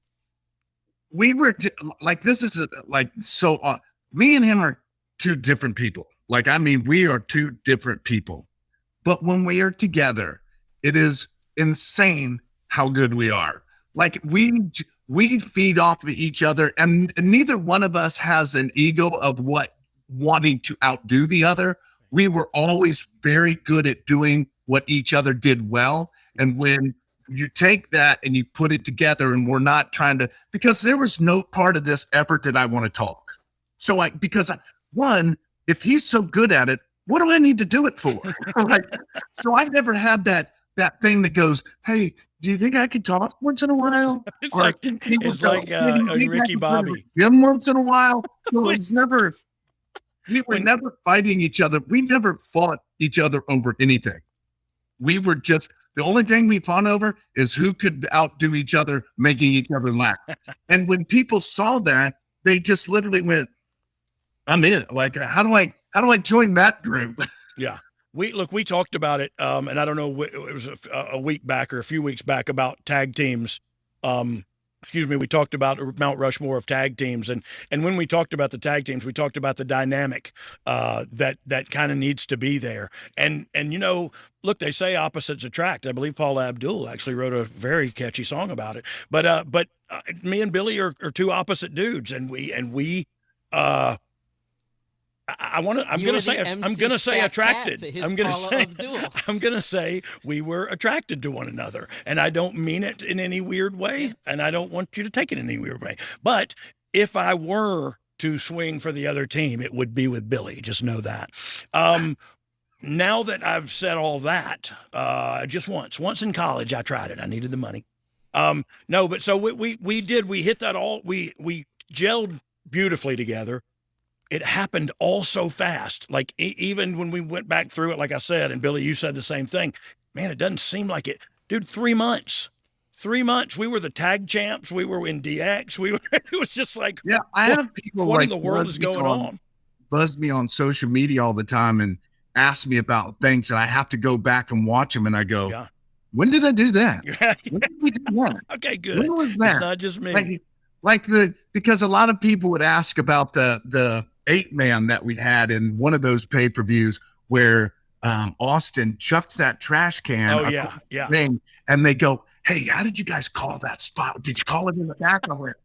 we were like, this is me and him are two different people. Like, I mean, we are two different people, but when we are together, it is insane how good we are. Like, we feed off of each other, and neither one of us has an ego of wanting to outdo the other. We were always very good at doing what each other did well. And when you take that and you put it together, and we're not trying to, because there was no part of this effort that I want to talk. So if he's so good at it, what do I need to do it for? So I never had that thing that goes, hey, do you think I could talk once in a while? It's like Ricky Bobby. Him once in a while. So we were never fighting each other. We never fought each other over anything. We were just, the only thing we fought over is who could outdo each other, making each other laugh. And when people saw that, they just literally went, I'm in. Like, how do I join that group? Yeah. We talked about it, and I don't know, it was a week back or a few weeks back about tag teams. We talked about Mount Rushmore of tag teams, and when we talked about the tag teams, we talked about the dynamic that kind of needs to be there. And look, they say opposites attract. I believe Paula Abdul actually wrote a very catchy song about it. But me and Billy are two opposite dudes, and we. I'm gonna say attracted. I'm gonna say we were attracted to one another, and I don't mean it in any weird way, and I don't want you to take it in any weird way. But if I were to swing for the other team, it would be with Billy. Just know that. Now that I've said all that, just once in college, I tried it. I needed the money. No, but so we hit that all. We gelled beautifully together. It happened all so fast. Like, even when we went back through it, like I said, and Billy, you said the same thing, man, it doesn't seem like it. Dude, 3 months. 3 months. We were the tag champs. We were in DX. It was just like, yeah, I have people what like in the world is going on? Buzz me on social media all the time and ask me about things, and I have to go back and watch them, and I go, yeah. When did I do that? When did we do that? Okay, good. When was that? It's not just me. Because a lot of people would ask about the 8-man that we had in one of those pay-per-views where Austin chucks that trash can. Oh, yeah. Ring, and they go, hey, how did you guys call that spot? Did you call it in the back? I went,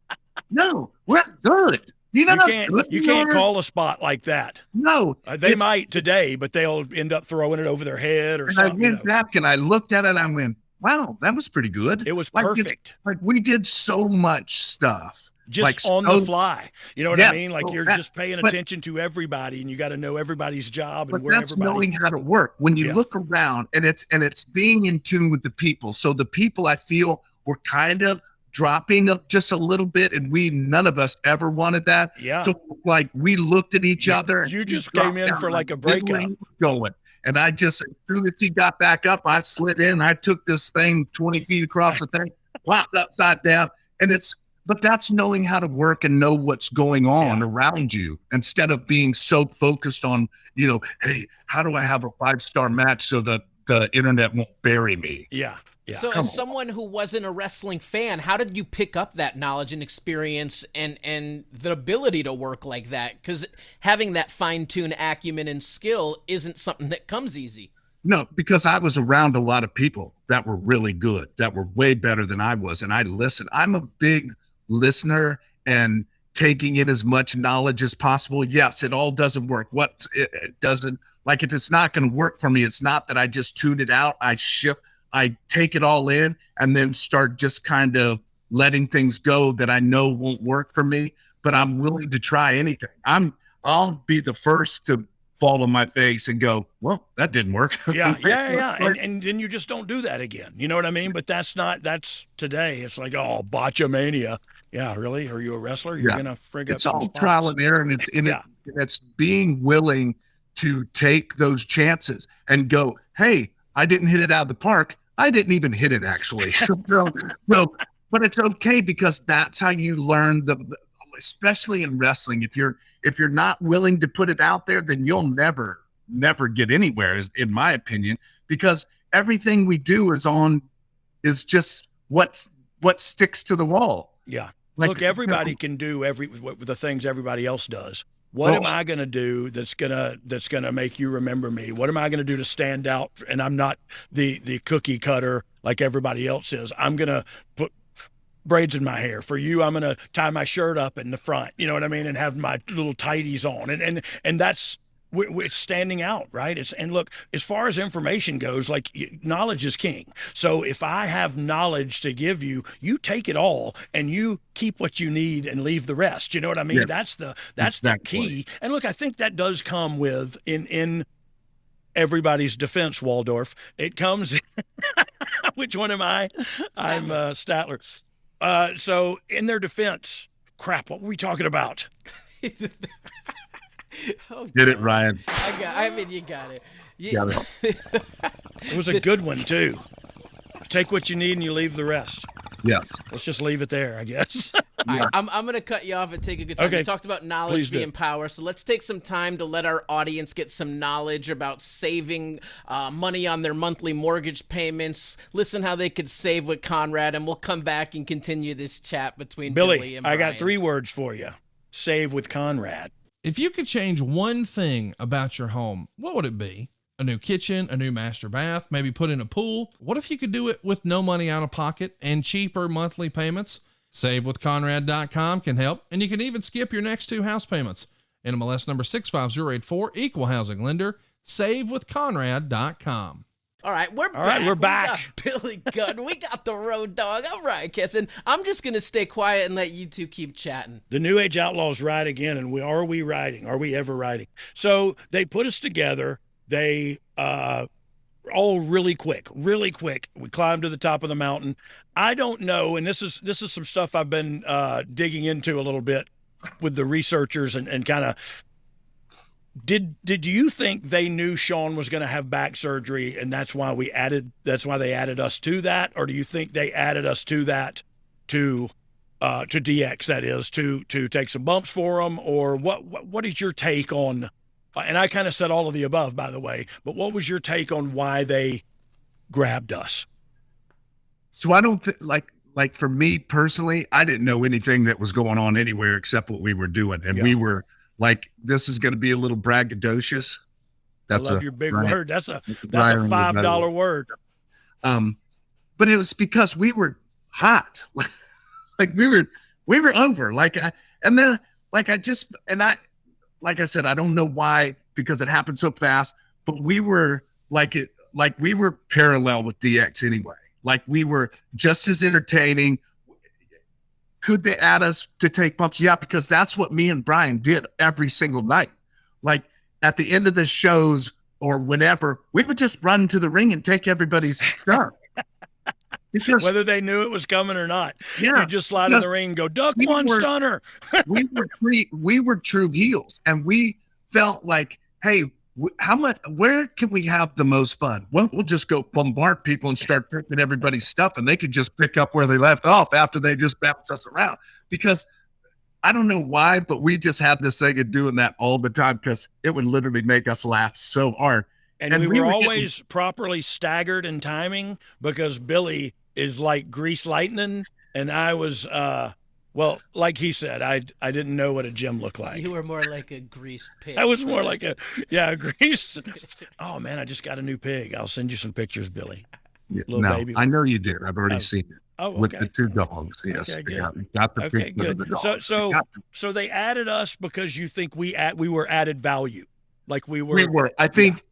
no, we're good. You can't call a spot like that. No. They might today, but they'll end up throwing it over their head or something. I went back and I looked at it and I went, wow, that was pretty good. It was perfect. We did so much stuff. Just on the fly. You know what I mean? Like, you're just paying attention to everybody, and you got to know everybody's job and where that's knowing how to work. When you look around, and it's being in tune with the people. So the people, I feel, were kind of dropping just a little bit, and none of us ever wanted that. Yeah. So like, we looked at each other. You just came in for like a breakup. Going. And I just, as soon as he got back up, I slid in. I took this thing 20 feet across the thing, plopped upside down, but that's knowing how to work and know what's going on around you, instead of being so focused on, hey, how do I have a 5-star match so that the internet won't bury me? Yeah. Yeah. So as someone who wasn't a wrestling fan, how did you pick up that knowledge and experience and the ability to work like that? Because having that fine-tuned acumen and skill isn't something that comes easy. No, because I was around a lot of people that were really good, that were way better than I was. And I listened. I'm a big listener and taking in as much knowledge as possible. Yes, it all doesn't work. It doesn't, like, if it's not going to work for me, it's not that I just tune it out. I take it all in and then start just kind of letting things go that I know won't work for me, but I'm willing to try anything. I'll be the first to fall on my face and go, well, that didn't work. Yeah. And then you just don't do that again. You know what I mean? But that's today. It's like, oh, botchamania. Yeah, really? Are you a wrestler? You're going to frig up some spots. It's all trial and error, and it's being willing to take those chances and go, hey, I didn't hit it out of the park. I didn't even hit it, actually. But it's okay, because that's how you learn. especially in wrestling, if you're not willing to put it out there, then you'll never get anywhere, in my opinion, because everything we do is just what sticks to the wall. Yeah. Like, Look, everybody can do the things everybody else does. What am I going to do that's gonna make you remember me? What am I going to do to stand out? And I'm not the cookie cutter like everybody else is. I'm going to put braids in my hair. For you, I'm going to tie my shirt up in the front, you know what I mean, and have my little tighties on. And that's it's standing out, right? And look, as far as information goes, like, knowledge is king. So if I have knowledge to give you, you take it all and you keep what you need and leave the rest. You know what I mean? Yes. That's the key. And look, I think that does come with in everybody's defense, Waldorf. It comes. Which one am I? I'm Statler. So in their defense, crap. What were we talking about? Oh, Get it, Ryan. I mean, you got it. Got it. It was a good one too. Take what you need and you leave the rest. Yes. Let's just leave it there, I guess. All right, I'm going to cut you off and take a good time. Okay. We talked about knowledge being power, so let's take some time to let our audience get some knowledge about saving money on their monthly mortgage payments. Listen how they could save with Conrad, and we'll come back and continue this chat between Billy and Brian. I got 3 words for you. Save with Conrad. If you could change one thing about your home, what would it be? A new kitchen, a new master bath, maybe put in a pool? What if you could do it with no money out of pocket and cheaper monthly payments? SaveWithConrad.com can help, and you can even skip your next 2 house payments. NMLS number 65084, equal housing lender, SaveWithConrad.com. All right, we're back. We got Billy Gunn. We got the Road Dogg. All right, Kessin. I'm just going to stay quiet and let you two keep chatting. The new Age Outlaws ride again, and are we riding? Are we ever riding? So they put us together. They all really quick. We climbed to the top of the mountain. I don't know, and this is some stuff I've been digging into a little bit with the researchers and kind of. Did you think they knew Sean was going to have back surgery and that's why they added us to that? Or do you think they added us to that to DX, that is, to take some bumps for him? Or what is your take on, and I kind of said all of the above, by the way, but what was your take on why they grabbed us? So I don't think, like for me personally, I didn't know anything that was going on anywhere except what we were doing. And we were, like, this is going to be a little braggadocious. I love your big word. That's a $5 word. But it was because we were hot. Like we were over. Like I said, I don't know why, because it happened so fast, but we were we were parallel with DX anyway. Like we were just as entertaining. Could they add us to take bumps? Yeah, because that's what me and Brian did every single night. Like at the end of the shows or whenever, we would just run to the ring and take everybody's stuff. Because, whether they knew it was coming or not. Yeah, you just slide in the ring and go, duck one stunner. we were true heels, and we felt like, hey, where can we have the most fun? Well, we'll just go bombard people and start picking everybody's stuff, and they could just pick up where they left off after they just bounce us around. Because I don't know why, but we just had this thing of doing that all the time because it would literally make us laugh so hard. And we were always properly staggered in timing because Billy is like grease lightning, and I was well, like he said, I didn't know what a gym looked like. You were more like a greased pig. I was more like a greased. Oh man, I just got a new pig. I'll send you some pictures, Billy. Baby. I know you did. I've already seen it. Oh, okay. With the 2 dogs. Yes, okay, got the okay, pictures of the dogs. So they added us because you think we were added value, like we were. We were. I think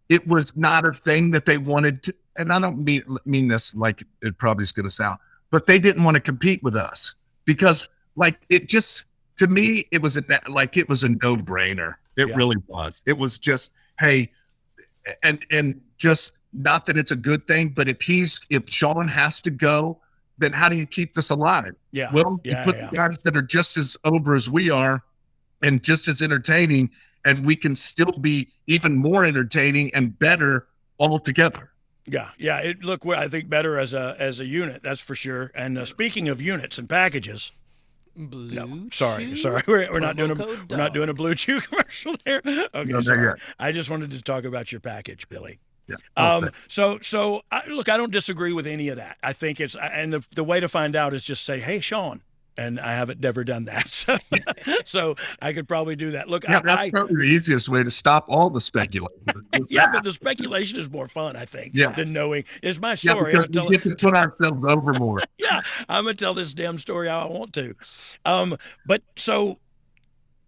it was not a thing that they wanted to, and I don't mean this like it probably is going to sound. But they didn't want to compete with us because, like, it just, to me, it was a no-brainer. It really was. It was just, hey, and just not that it's a good thing, but if Sean has to go, then how do you keep this alive? Yeah. Well, you put the guys that are just as over as we are and just as entertaining, and we can still be even more entertaining and better all together. Yeah. I think better as a unit, that's for sure. And speaking of units and packages, Blue No, Chew? sorry. We're not doing Promo code we're not doing a Dogg. Blue Chew commercial there. Okay, No, not sorry. yet. I just wanted to talk about your package, Billy. Yeah. Oh, Look, I don't disagree with any of that. I think it's, and the way to find out is just say, hey, Sean. And I haven't never done that. So I could probably do that. Look, yeah, that's probably the easiest way to stop all the speculation. yeah, but the speculation is more fun, I think, Yeah. than knowing. It's my Yeah, story. because we get to put ourselves over more. Yeah, I'm gonna tell this damn story how I want to. But so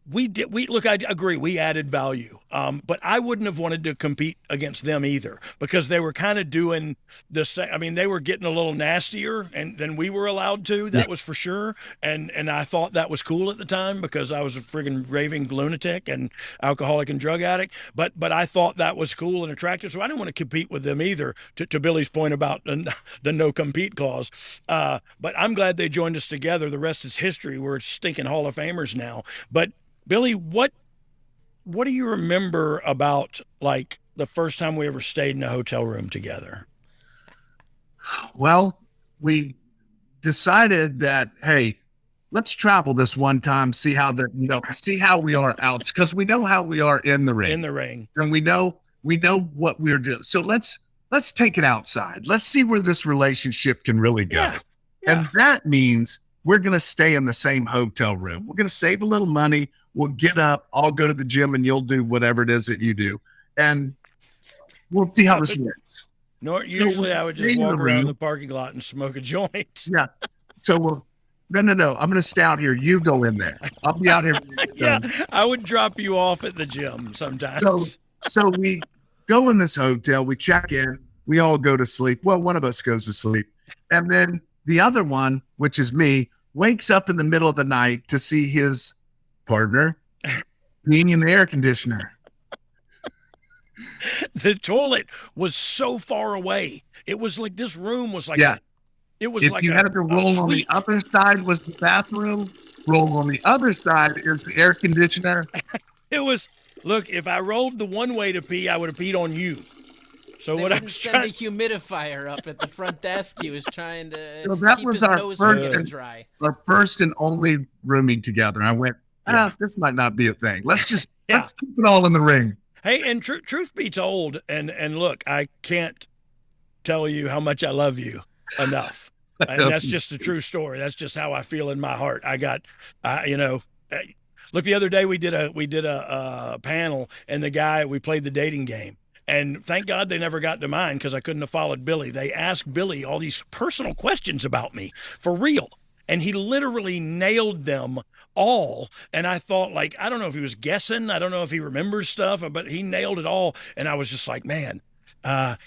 we look, I agree, we added value. But I wouldn't have wanted to compete against them either, because they were kind of doing the same. I mean, they were getting a little nastier than we were allowed to, that was for sure. And I thought that was cool at the time, because I was a friggin' raving lunatic and alcoholic and drug addict. But I thought that was cool and attractive, so I didn't want to compete with them either, to Billy's point about the no compete clause. But I'm glad they joined us together. The rest is history. We're stinking Hall of Famers now. But Billy, what do you remember about, like, the first time we ever stayed in a hotel room together? Well, we decided that, hey, let's travel this one time, see how we are out, because we know how we are in the ring. In the ring. And we know what we're doing. So let's take it outside. Let's see where this relationship can really go. Yeah. And that means we're going to stay in the same hotel room. We're going to save a little money. We'll get up. I'll go to the gym and you'll do whatever it is that you do. And we'll see how this works. No, usually I would just walk around the parking lot and smoke a joint. Yeah. So no. I'm going to stay out here. You go in there. I'll be out here. Yeah, I would drop you off at the gym sometimes. So we go in this hotel. We check in. We all go to sleep. Well, one of us goes to sleep. And then the other one, which is me, wakes up in the middle of the night to see his partner being in the air conditioner. The toilet was so far away. It was like, this room was like, it was if like you had to roll on the other side was the bathroom, roll on the other side is the air conditioner. It was, look, if I rolled the one way to pee, I would have peed on you. So They what I didn't was send trying, a humidifier up at the front desk. He was trying to So that keep was his our nose first from getting and- dry. Our first and only rooming together. I went, this might not be a thing. Let's just let's keep it all in the ring. hey, and truth be told, and look, I can't tell you how much I love you enough. And that's just a true story. That's just how I feel in my heart. Look, the other day we did a panel, and we played the dating game. And thank God they never got to mine, because I couldn't have followed Billy. They asked Billy all these personal questions about me, for real. And he literally nailed them all. And I thought, like, I don't know if he was guessing. I don't know if he remembers stuff, but he nailed it all. And I was just like, man,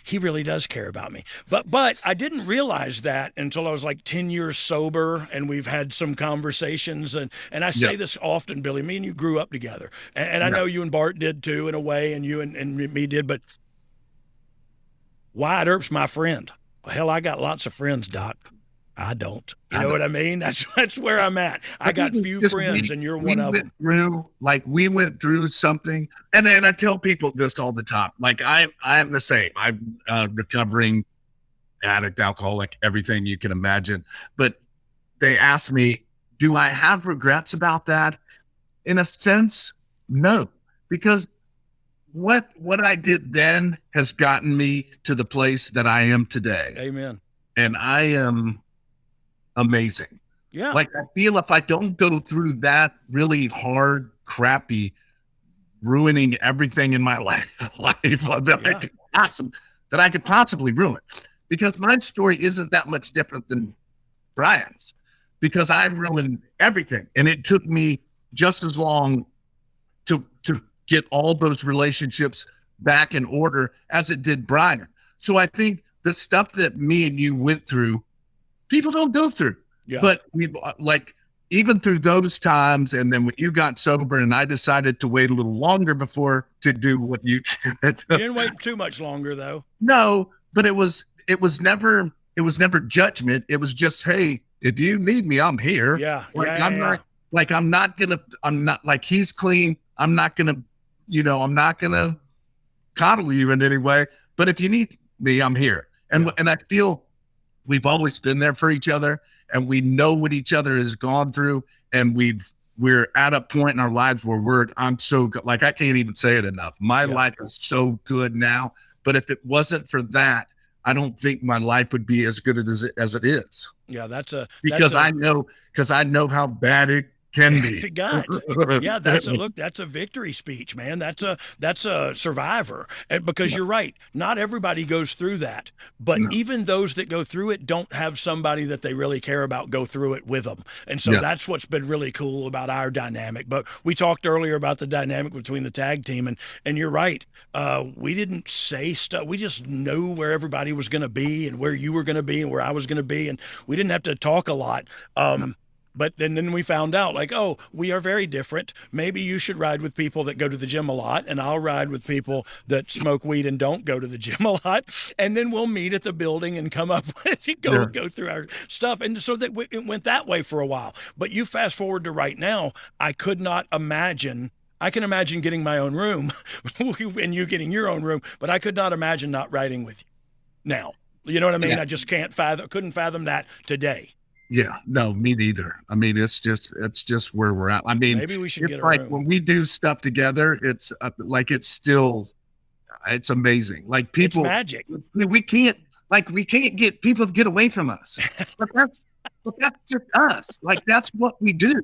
he really does care about me. But I didn't realize that until I was like 10 years sober, and we've had some conversations. And I say this often, Billy, me and you grew up together. And I know you and Bart did too, in a way, and you and me did. But Wyatt Earp's my friend. Hell, I got lots of friends, Doc. I don't. You know what I mean? That's where I'm at. I got few friends, and you're one of them. We went through something, and I tell people this all the time. Like, I'm the same. I'm recovering addict, alcoholic, everything you can imagine. But they ask me, do I have regrets about that? In a sense, no, because what I did then has gotten me to the place that I am today. Amen. And I am amazing. Yeah. Like, I feel if I don't go through that really hard, crappy, ruining everything in my life that I could possibly ruin, because my story isn't that much different than Brian's, because I ruined everything, and it took me just as long to get all those relationships back in order as it did Brian. So I think the stuff that me and you went through, people don't go through. Yeah. But we, like, even through those times, and then when you got sober and I decided to wait a little longer before to do what you did. You didn't wait too much longer, though. No, but it was never judgment. It was just, hey, if you need me, I'm here. Yeah. I'm not like, he's clean. I'm not gonna coddle you in any way. But if you need me, I'm here. And I feel we've always been there for each other. and we know what each other has gone through, and we're at a point in our lives where I'm so good. Like, I can't even say it enough. My life is so good now, but if it wasn't for that, I don't think my life would be as good as it is. Yeah, because I know how bad it can be. It got. Yeah, that's a victory speech, man. That's a survivor. And because you're right, not everybody goes through that, but even those that go through it don't have somebody that they really care about go through it with them. And so that's what's been really cool about our dynamic. But we talked earlier about the dynamic between the tag team, and you're right. We didn't say stuff. We just knew where everybody was going to be and where you were going to be and where I was going to be, and we didn't have to talk a lot. But then we found out, like, oh, we are very different. Maybe you should ride with people that go to the gym a lot, and I'll ride with people that smoke weed and don't go to the gym a lot. And then we'll meet at the building and come up with go through our stuff. And so that it went that way for a while. But you fast forward to right now, I could not imagine. I can imagine getting my own room and you getting your own room, but I could not imagine not riding with you now. You know what I mean? I just couldn't fathom that today. Yeah, no, me neither. I mean, it's just where we're at. I mean, maybe we should get it's like when we do stuff together, it's it's amazing. Like, people, it's magic. We can't get people to get away from us. but that's just us. Like, that's what we do.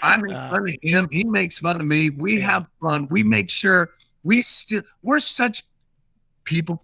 I make fun of him. He makes fun of me. We have fun. We make sure we're such people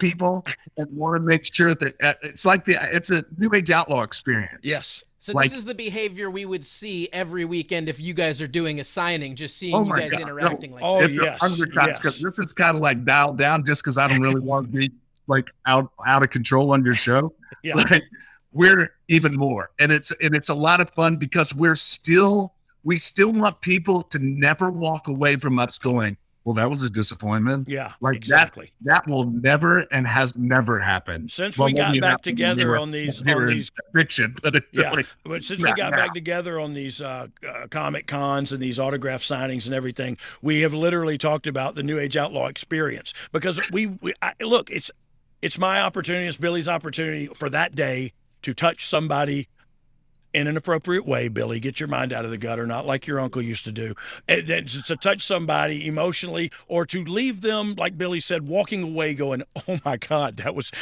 and want to make sure that it's a new Age Outlaw experience. Yes. So this is the behavior we would see every weekend if you guys are doing a signing, just seeing you guys interacting like that. Yes. 100 times, because this is kind of like dialed down just because I don't really want to be like out of control on your show. Yeah. Like, we're even more. And it's a lot of fun because we still want people to never walk away from us going, well, that was a disappointment. Yeah, like exactly. That will never and has never happened since we got back together on these fiction. But since we got back together on these comic cons and these autograph signings and everything, we have literally talked about the New Age Outlaw experience, because look, it's my opportunity, it's Billy's opportunity for that day to touch somebody in an appropriate way. Billy, get your mind out of the gutter, not like your uncle used to do. And then to touch somebody emotionally, or to leave them, like Billy said, walking away going, oh my God,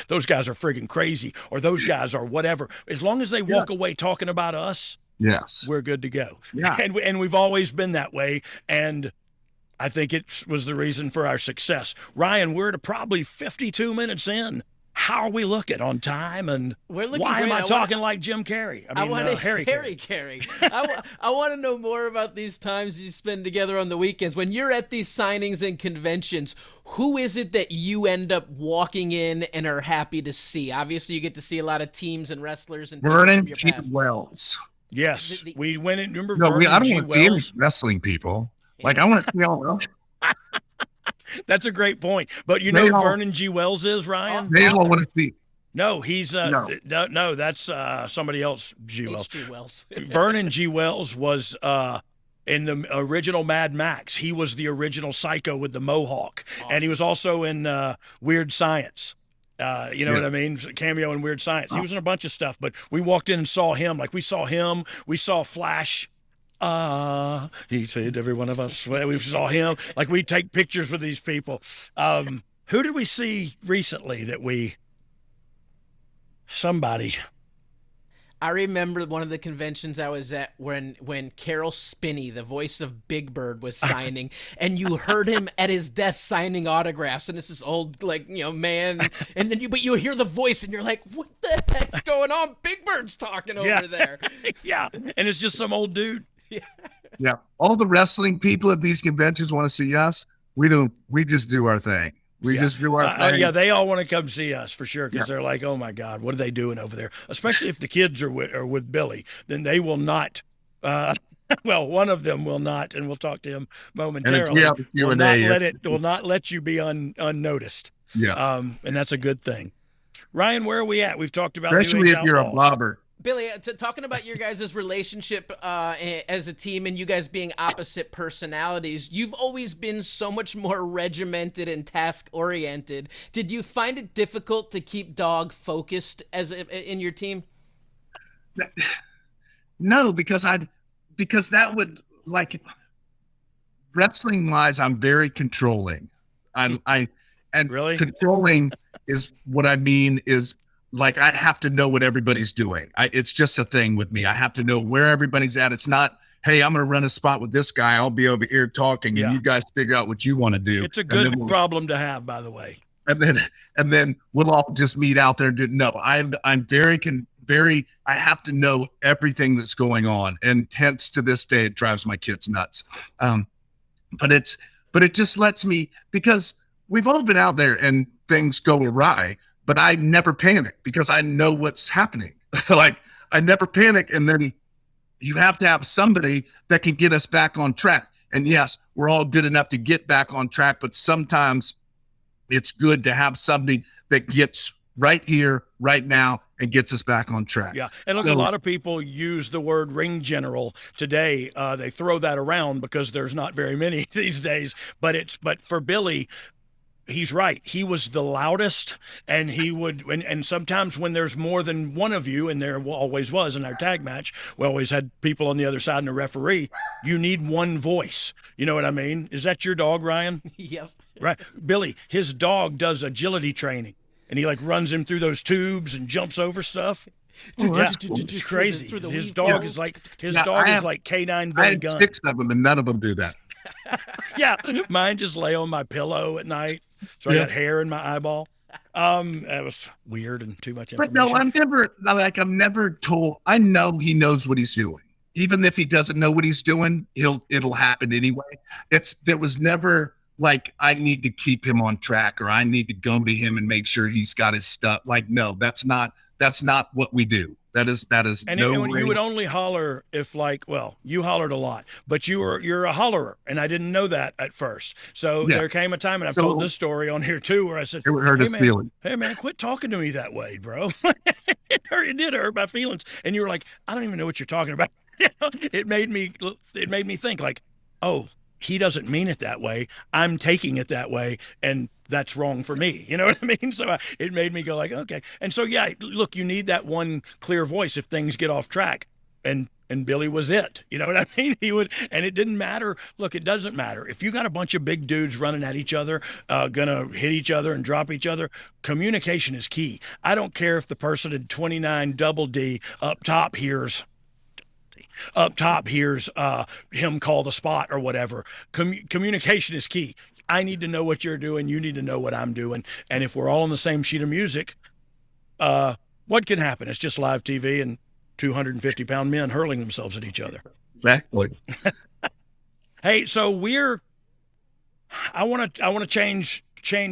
those guys are friggin' crazy, or those guys are whatever. As long as they walk away talking about us, yes, we're good to go. Yeah. And we've always been that way. And I think it was the reason for our success. Ryan, we're to probably 52 minutes in. How are we looking on time? And why am I talking like Jim Carrey? I mean, Harry Carey. I want to know more about these times you spend together on the weekends. When you're at these signings and conventions, who is it that you end up walking in and are happy to see? Obviously, you get to see a lot of teams and wrestlers and Vernon G. Wells. Yes, we went and remember. No, Vernon I don't G. want to see any wrestling people. Like, I want to see all. That's a great point. But you know who Vernon G. Wells is, Ryan? They all want to see. No, he's no, that's somebody else. G. Wells. H.G. Wells. Vernon G. Wells was in the original Mad Max. He was the original Psycho with the mohawk, and he was also in Weird Science. You know what I mean? Cameo in Weird Science. He was in a bunch of stuff, but we walked in and saw him. Like, we saw him. We saw Flash. He saved every one of us. We saw him. Like, we take pictures with these people. Who did we see recently somebody? I remember one of the conventions I was at when Carol Spinney, the voice of Big Bird, was signing, and you heard him at his desk signing autographs, and it's this old, man, and then you hear the voice, and you're like, what the heck's going on? Big Bird's talking over there. Yeah, and it's just some old dude. Yeah. All the wrestling people at these conventions want to see us. We don't. We just do our thing. We just do our thing. Yeah, they all want to come see us for sure, because they're like, oh my God, what are they doing over there? Especially if the kids are with Billy, then they will not. Well, one of them will not, and we'll talk to him momentarily. Will not let you be unnoticed. Yeah. And that's a good thing. Ryan, where are we at? We've talked about especially if you're a blobber. Billy, talking about your guys' relationship as a team and you guys being opposite personalities, you've always been so much more regimented and task-oriented. Did you find it difficult to keep Dogg focused in your team? No, because that would like wrestling wise, I'm very controlling. And Really? controlling is what I mean is like I have to know what everybody's doing. It's just a thing with me. I have to know where everybody's at. It's not, hey, I'm going to run a spot with this guy. I'll be over here talking, and you guys figure out what you want to do. It's a good problem to have, by the way. And then we'll all just meet out there and do. No, I'm very I have to know everything that's going on, and hence to this day it drives my kids nuts. But it just lets me, because we've all been out there and things go awry, but I never panic because I know what's happening. Like I never panic. And then you have to have somebody that can get us back on track. And yes, we're all good enough to get back on track, but sometimes it's good to have somebody that gets right here, right now, and gets us back on track. Yeah. And look, a lot of people use the word ring general today. They throw that around because there's not very many these days, but for Billy, he's right. He was the loudest, and he would, and sometimes when there's more than one of you, and there always was in our tag match, we always had people on the other side and a referee, you need one voice. You know what I mean? Is that your dog, Ryan? Yep. Right. Billy, his dog does agility training, and he like runs him through those tubes and jumps over stuff. It's crazy. His dog is like K9 Billy Gunn. 6 of them, and none of them do that. Yeah, mine just lay on my pillow at night, so I got hair in my eyeball. That was weird and too much information. But no, I'm never told. I know he knows what he's doing. Even if he doesn't know what he's doing, it'll happen anyway. There was never like I need to keep him on track, or I need to go to him and make sure he's got his stuff. Like, no, that's not what we do. That is and no way. You would only holler if you hollered a lot, but you're a hollerer, and I didn't know that at first. So there came a time, and I've told this story on here too, where I said, it would hurt his feelings. Hey man, quit talking to me that way, bro. It did hurt my feelings. And you were like, I don't even know what you're talking about. It made me think like, oh, he doesn't mean it that way. I'm taking it that way, and that's wrong for me. You know what I mean? So it made me go like, okay. And so, yeah, look, you need that one clear voice if things get off track. And Billy was it. You know what I mean? He would, and it didn't matter. Look, it doesn't matter. If you got a bunch of big dudes running at each other, gonna hit each other and drop each other, communication is key. I don't care if the person in 29 double D up top hears him call the spot or whatever. Communication is key. I need to know what you're doing. You need to know what I'm doing. And if we're all on the same sheet of music, what can happen? It's just live TV and 250-pound men hurling themselves at each other. Exactly. Hey, so I want to change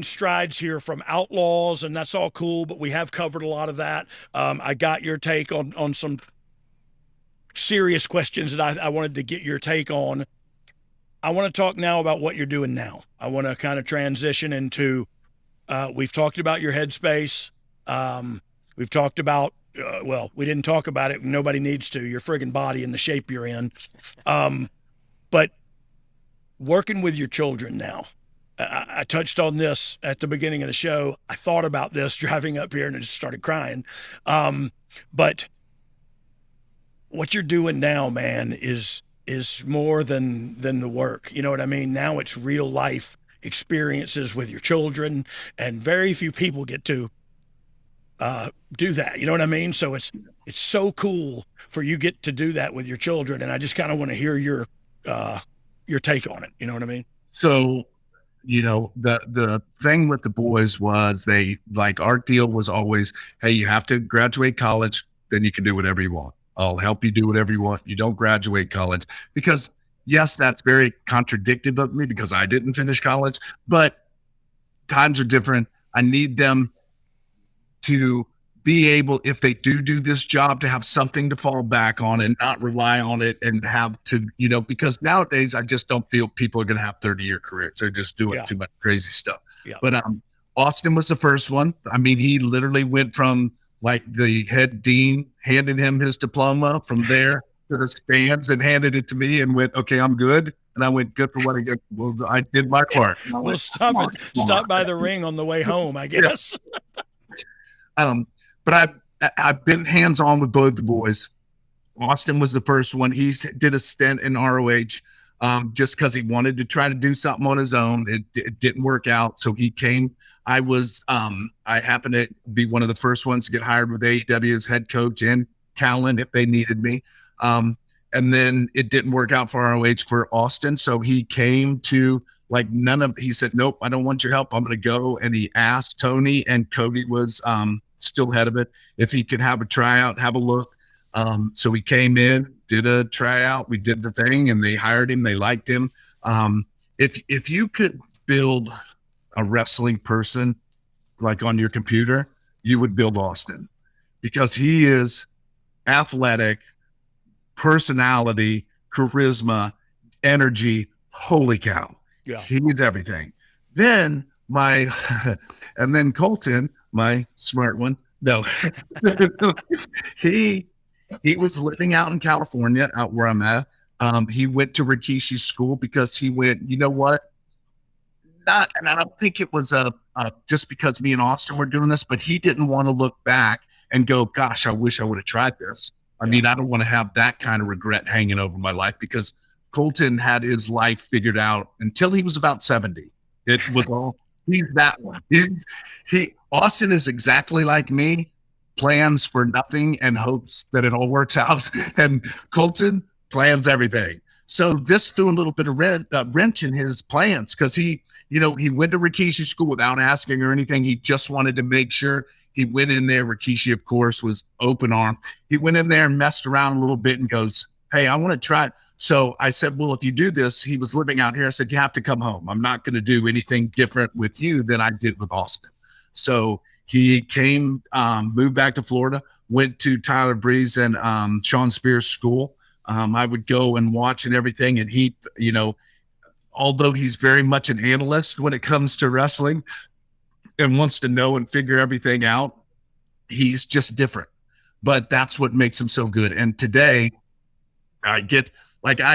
strides here from Outlaws, and that's all cool, but we have covered a lot of that. I got your take on some serious questions that I wanted to get your take on. I want to talk now about what you're doing now. I want to kind of transition into, we've talked about your headspace. We've talked about, we didn't talk about it. Nobody needs to, your friggin' body and the shape you're in. But working with your children now, I touched on this at the beginning of the show. I thought about this driving up here and I just started crying. But what you're doing now, man, is more than the work. You know what I mean? Now it's real life experiences with your children, and very few people get to do that. You know what I mean? So it's so cool for you get to do that with your children, and I just kind of want to hear your take on it. You know what I mean? So, the thing with the boys was our deal was always, hey, you have to graduate college, then you can do whatever you want. I'll help you do whatever you want. You don't graduate college, because yes, that's very contradictive of me because I didn't finish college, but times are different. I need them to be able, if they do this job, to have something to fall back on and not rely on it, and have to, because nowadays I just don't feel people are going to have 30-year careers. They're just doing too much crazy stuff. Yeah. But Austin was the first one. I mean, he literally went from like the head dean handed him his diploma, from there to the stands and handed it to me and went, okay, I'm good. And I went, good for what I get. Well, I did my part. We'll stop by the ring on the way home, I guess. Yeah. But I've been hands-on with both the boys. Austin was the first one. He did a stint in ROH just because he wanted to try to do something on his own. It didn't work out, so he came. I happened to be one of the first ones to get hired with AEW as head coach and talent if they needed me. And then it didn't work out for ROH for Austin, so he came to he said, nope, I don't want your help. I'm going to go. And he asked Tony, and Cody was still head of it, if he could have a tryout, have a look. So he came in, did a tryout. We did the thing, and they hired him. They liked him. If you could build a wrestling person like on your computer, you would build Austin, because he is athletic, personality, charisma, energy. Holy cow. Yeah. He's everything. Then and then Colton, my smart one. No, he was living out in California, out where I'm at. He went to Rikishi's school because he went, you know what? And I don't think it was just because me and Austin were doing this, but he didn't want to look back and go, gosh, I wish I would have tried this. I mean, I don't want to have that kind of regret hanging over my life, because Colton had his life figured out until he was about 70. It was all, he's that one. Austin is exactly like me, plans for nothing and hopes that it all works out. And Colton plans everything. So this threw a little bit of wrench in his plans, because he went to Rikishi school without asking or anything. He just wanted to make sure. He went in there. Rikishi, of course, was open arm. He went in there and messed around a little bit and goes, hey, I want to try it. So I said, well, if you do this, he was living out here. I said, you have to come home. I'm not going to do anything different with you than I did with Austin. So he came, moved back to Florida, went to Tyler Breeze and Sean Spears' school. I would go and watch and everything. And he, although he's very much an analyst when it comes to wrestling and wants to know and figure everything out, he's just different. But that's what makes him so good. And today I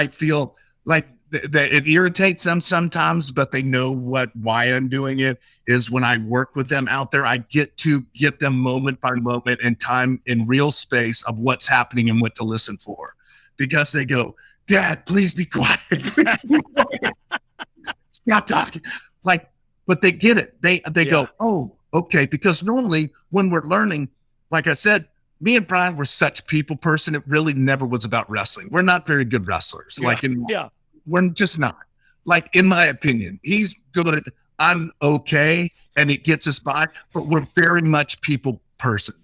feel like that it irritates them sometimes, but they know why I'm doing it is when I work with them out there, I get to get them moment by moment and time in real space of what's happening and what to listen for, because they go, Dad, please be quiet. Stop talking. But they get it. They go, oh, okay. Because normally when we're learning, like I said, me and Brian were such people person. It really never was about wrestling. We're not very good wrestlers. We're just not. In my opinion, he's good. I'm okay. And it gets us by, but we're very much people person.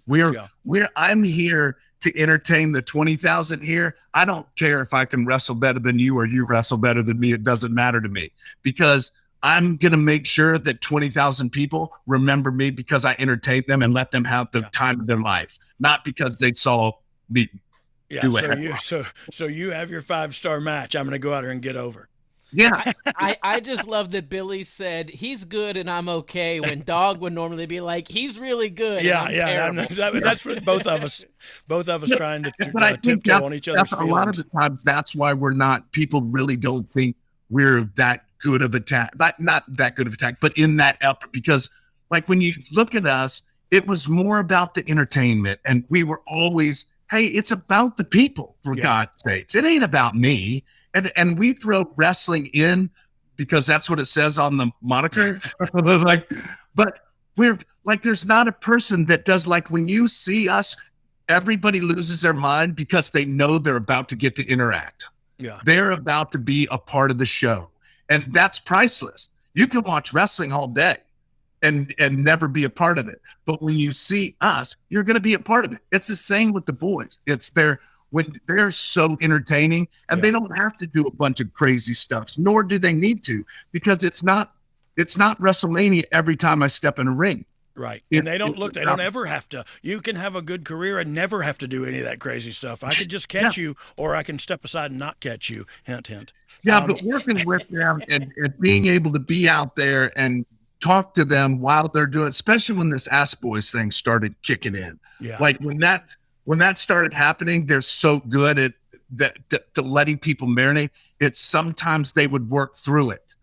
I'm here to entertain the 20,000 here. I don't care if I can wrestle better than you or you wrestle better than me. It doesn't matter to me, because I'm going to make sure that 20,000 people remember me because I entertained them and let them have the time of their life, not because they saw me do it. So you have your 5-star match. I'm going to go out here and get over. Yeah. I just love that Billy said he's good and I'm okay, when Dogg would normally be like, he's really good. That's what both of us trying to but I think tiptoe on each other's feelings. A lot of the times that's why people really don't think we're that good of attack, not that good of attack, but in that effort, because when you look at us, it was more about the entertainment, and we were always, hey, it's about the people, for God's sakes. It ain't about me. And we throw wrestling in because that's what it says on the moniker. But we're there's not a person that does, when you see us, everybody loses their mind because they know they're about to get to interact. Yeah. They're about to be a part of the show. And that's priceless. You can watch wrestling all day and never be a part of it. But when you see us, you're going to be a part of it. It's the same with the boys. When they're so entertaining, and they don't have to do a bunch of crazy stuff, nor do they need to, because it's not WrestleMania every time I step in a ring. Right. And they don't ever have to. You can have a good career and never have to do any of that crazy stuff. I could just catch you, or I can step aside and not catch you. Hint, hint. Yeah, but working with them and being able to be out there and talk to them while they're doing, especially when this Ass Boys thing started kicking in. Yeah. When that started happening, they're so good at that to letting people marinate. It's sometimes they would work through it.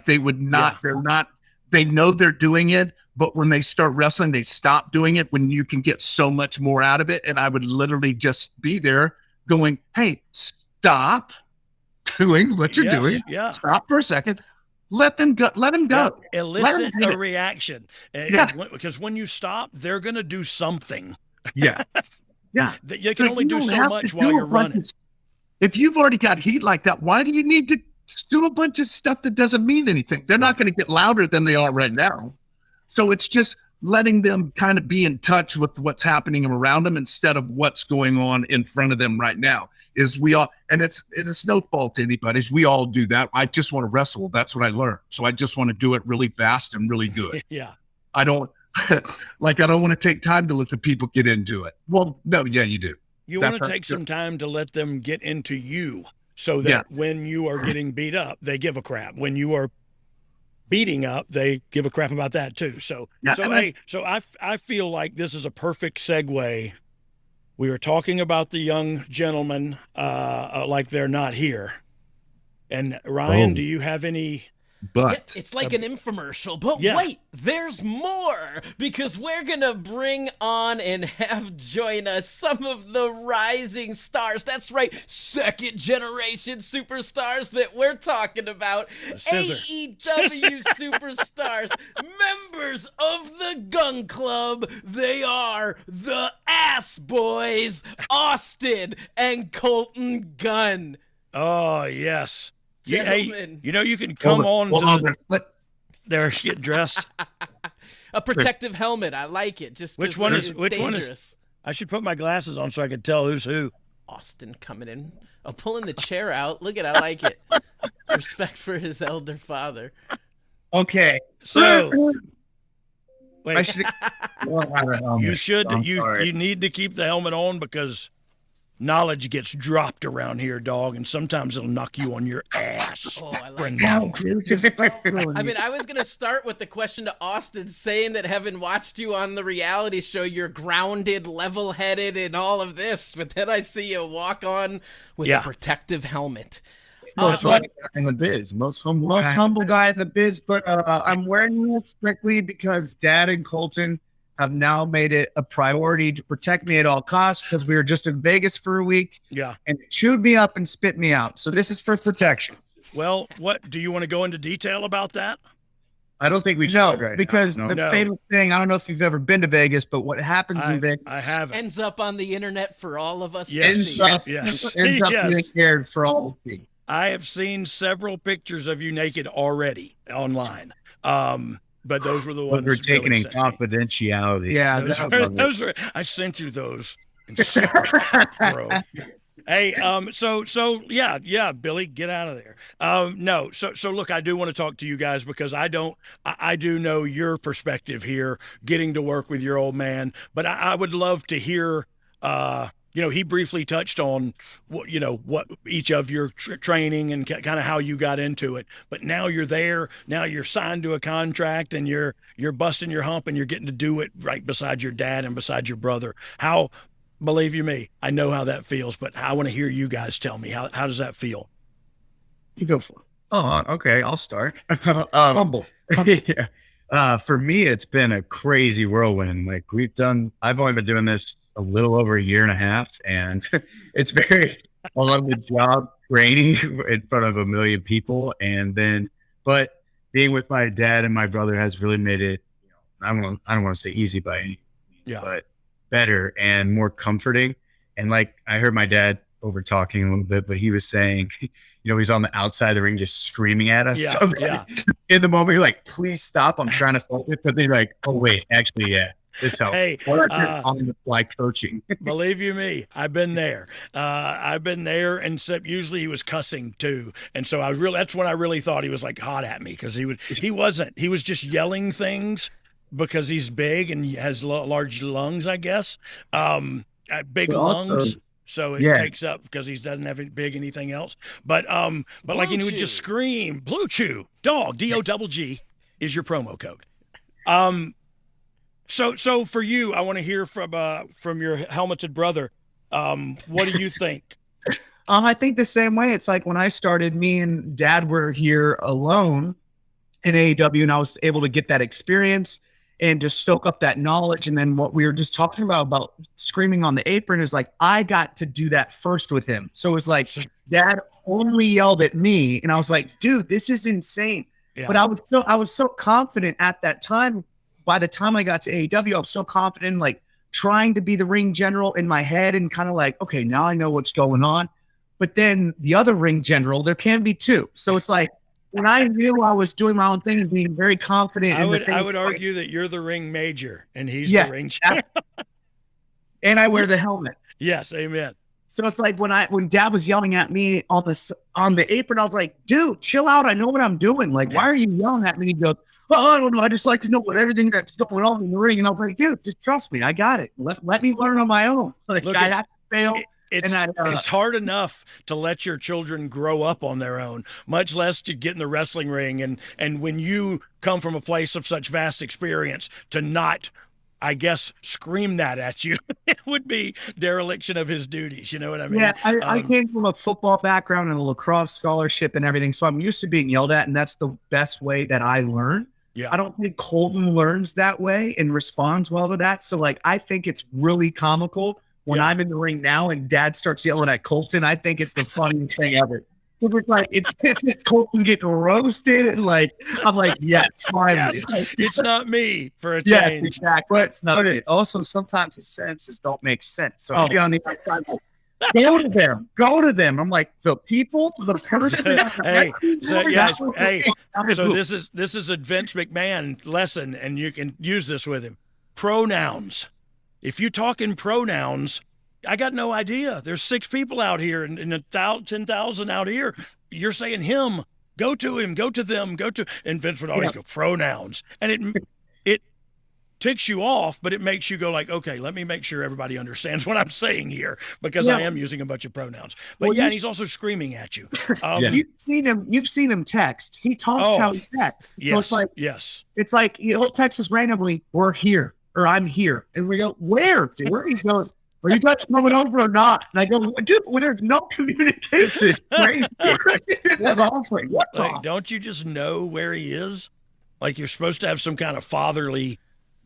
They would not, they know they're doing it, but when they start wrestling, they stop doing it when you can get so much more out of it. And I would literally just be there going, hey, stop doing what you're doing. Yeah. Stop for a second. Let them go. Let them go. Yeah. Elicit a reaction. Because when you stop, they're going to do something. Yeah. Yeah. You can only do so much while you're running. If you've already got heat like that, why do you need to do a bunch of stuff that doesn't mean anything? They're not going to get louder than they are right now. So it's just letting them kind of be in touch with what's happening around them instead of what's going on in front of them right now. Is we all, and it's no fault to anybody's. We all do that. I just want to wrestle. That's what I learned. So I just want to do it really fast and really good. Yeah. I don't want to take time to let the people get into it. Well, no, yeah, you do. You want to take some time to let them get into you so that when you are getting beat up, they give a crap. When you are beating up, they give a crap about that too. So I feel like this is a perfect segue. We were talking about the young gentlemen like they're not here. And Ryan, do you have any? But it's like an infomercial. But wait, there's more, because we're gonna bring on and have join us some of the rising stars. That's right, second generation superstars that we're talking about. AEW superstars, members of the Gunn Club. They are the Ass Boys, Austin and Colton Gunn. Oh yes. Gentlemen. Hey, you can come there, get dressed. A protective helmet. I like it. Just which one is dangerous. I should put my glasses on so I can tell who's who. Austin coming in. I'm pulling the chair out. Look at, I like it. Respect for his elder father. Okay. So wait. I should. You need to keep the helmet on because knowledge gets dropped around here, dog, and sometimes it'll knock you on your ass. Oh, I like that. I mean, I was going to start with the question to Austin, saying that having watched you on the reality show, you're grounded, level-headed, and all of this, but then I see you walk on with a protective helmet. Most humble guy in the biz. Most humble guy in the biz, but I'm wearing this strictly because Dad and Colton have now made it a priority to protect me at all costs because we were just in Vegas for a week. Yeah. And it chewed me up and spit me out. So this is for protection. Well, what do you want to go into detail about that? I don't think we should because the famous thing, I don't know if you've ever been to Vegas, but what happens in Vegas I haven't. Ends up on the internet for all of us to ends see. up being aired for all to see. I have seen several pictures of you naked already online. But those were the ones we're taking in confidentiality. Yeah, those were. I sent you those. Bro. Hey, so yeah, Billy, get out of there. No, so look, I do want to talk to you guys because I do know your perspective here, getting to work with your old man, but I would love to hear. He briefly touched on what each of your training and kind of how you got into it. But now you're there. Now you're signed to a contract and you're busting your hump and you're getting to do it right beside your dad and beside your brother. How, believe you me, I know how that feels, but I want to hear you guys tell me how does that feel? You go for it. Oh, okay. I'll start. Humble. Yeah. For me, it's been a crazy whirlwind. Like I've only been doing this a little over a year and a half, and it's very on the job training in front of a million people. But being with my dad and my brother has really made it, I don't want to say easy by any means, but better and more comforting. And like, I heard my dad over talking a little bit, but he was saying, he's on the outside of the ring just screaming at us. Yeah. In the moment, you're like, please stop. I'm trying to focus. But they're like, oh, wait, actually, yeah. It's helpful. Hey, on the fly coaching. Believe you me, I've been there. And except usually he was cussing too. And so that's when I really thought he was like hot at me because he wasn't. He was just yelling things because he's big and he has large lungs, I guess. Big lungs. So it takes up because he doesn't have anything else. But like he would just scream, Blue Chew, Dog, DOGG is your promo code. So for you, I want to hear from your helmeted brother. What do you think? I think the same way. It's like when I started, me and Dad were here alone in AEW, and I was able to get that experience. and just soak up that knowledge. And then what we were just talking about screaming on the apron is like, I got to do that first with him. So it was like, Dad only yelled at me. And I was like, dude, this is insane. Yeah. But I was so confident at that time. By the time I got to AEW, I was so confident, like trying to be the ring general in my head and kind of like, okay, now I know what's going on. But then the other ring general, there can be two. So it's like, when I knew I was doing my own thing and being very confident. I would argue that you're the ring major and he's the ring general. And I wear the helmet. Yes, amen. So it's like when Dad was yelling at me on the apron, I was like, dude, chill out. I know what I'm doing. Like, why are you yelling at me? And he goes, oh, I don't know. I just like to know what everything that's going on in the ring. And I was like, dude, just trust me. I got it. Let me learn on my own. Like, Look, I have to fail. It's hard enough to let your children grow up on their own, much less to get in the wrestling ring. And when you come from a place of such vast experience, to not, I guess, scream that at you, it would be dereliction of his duties. You know what I mean? Yeah, I came from a football background and a lacrosse scholarship and everything. So I'm used to being yelled at, and that's the best way that I learn. Yeah. I don't think Colton learns that way and responds well to that. So like, I think it's really comical when I'm in the ring now and Dad starts yelling at Colton. I think it's the funniest thing ever. It's like, it's just Colton getting roasted. And like, I'm like, yes, finally. Yes, it's not me for a Yeah, change. exactly. But it's not. Also, sometimes the sentences don't make sense. So Oh. on the outside, Go to them. I'm like, the people, the person. So this is a Vince McMahon lesson, and you can use this with him. Pronouns. If you talk in pronouns, I got no idea. There's 6 people out here and 10,000 out here. You're saying him, go to him, go to them, go to, and Vince would always go pronouns. And it ticks you off, but it makes you go like, okay, let me make sure everybody understands what I'm saying here, because I am using a bunch of pronouns. But and he's also screaming at you. You've seen him text. He talks how he texts. Yes, so it's like, it's like he'll text us randomly, we're here, or I'm here. And we go, where? Dude? Where? He goes, are you guys coming over or not? And I go, dude, well, there's no communication. It's crazy. That's awful. Like, don't you just know where he is? Like, you're supposed to have some kind of fatherly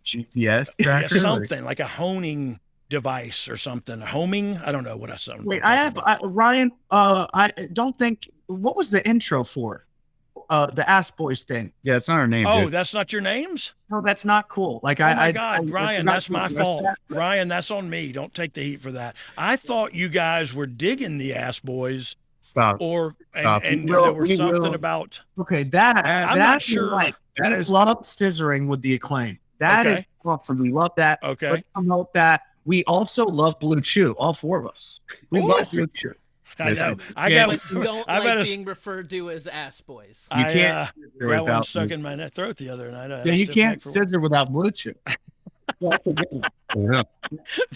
GPS, something like a honing device or something. Homing? I don't know what I said. Wait, Ryan, I don't think, what was the intro for? The Ass Boys thing. Yeah, it's not our name. Oh, dude. that's not your names? No, that's not cool. Like, oh my God, Ryan, that's my fault. Ryan, that's on me. Don't take the heat for that. I thought you guys were digging the Ass Boys. Stop. And there was something about. Okay, I'm not sure. Like, that is love scissoring with the Acclaim. That is awesome. We love that. Okay. Let's promote that. We also love Blue Chew. All 4 of us. We love Blue Chew. I know. Don't like being referred to as ass boys. You can't. Got one stuck in my throat the other night. Yeah, you can't scissor without Blue Chew.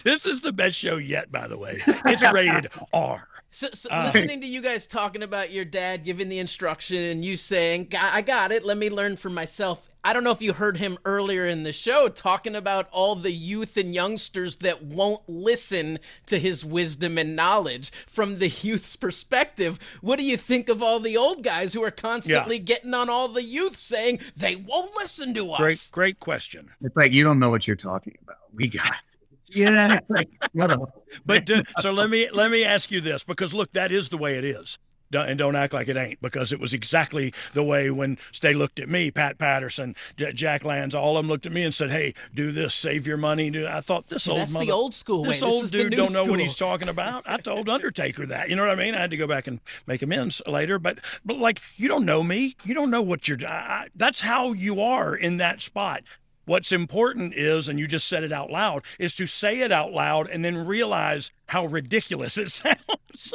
This is the best show yet, by the way. It's rated R. So listening to you guys talking about your dad giving the instruction and you saying, I got it, let me learn for myself. I don't know if you heard him earlier in the show talking about all the youth and youngsters that won't listen to his wisdom and knowledge. From the youth's perspective, what do you think of all the old guys who are constantly getting on all the youth saying they won't listen to us? Great question. It's like, you don't know what you're talking about. We got it. Yeah. But so let me ask you this, because look, that is the way it is. And don't act like it ain't, because it was exactly the way when they looked at me, Pat Patterson, Jack Lanza, all of them looked at me and said, hey, do this, save your money. I thought that's the old school way. This old dude don't know what he's talking about. I told Undertaker that. You know what I mean? I had to go back and make amends later. But like, you don't know me. You don't know what that's how you are in that spot. What's important is, and you just said it out loud, is to say it out loud and then realize how ridiculous it sounds.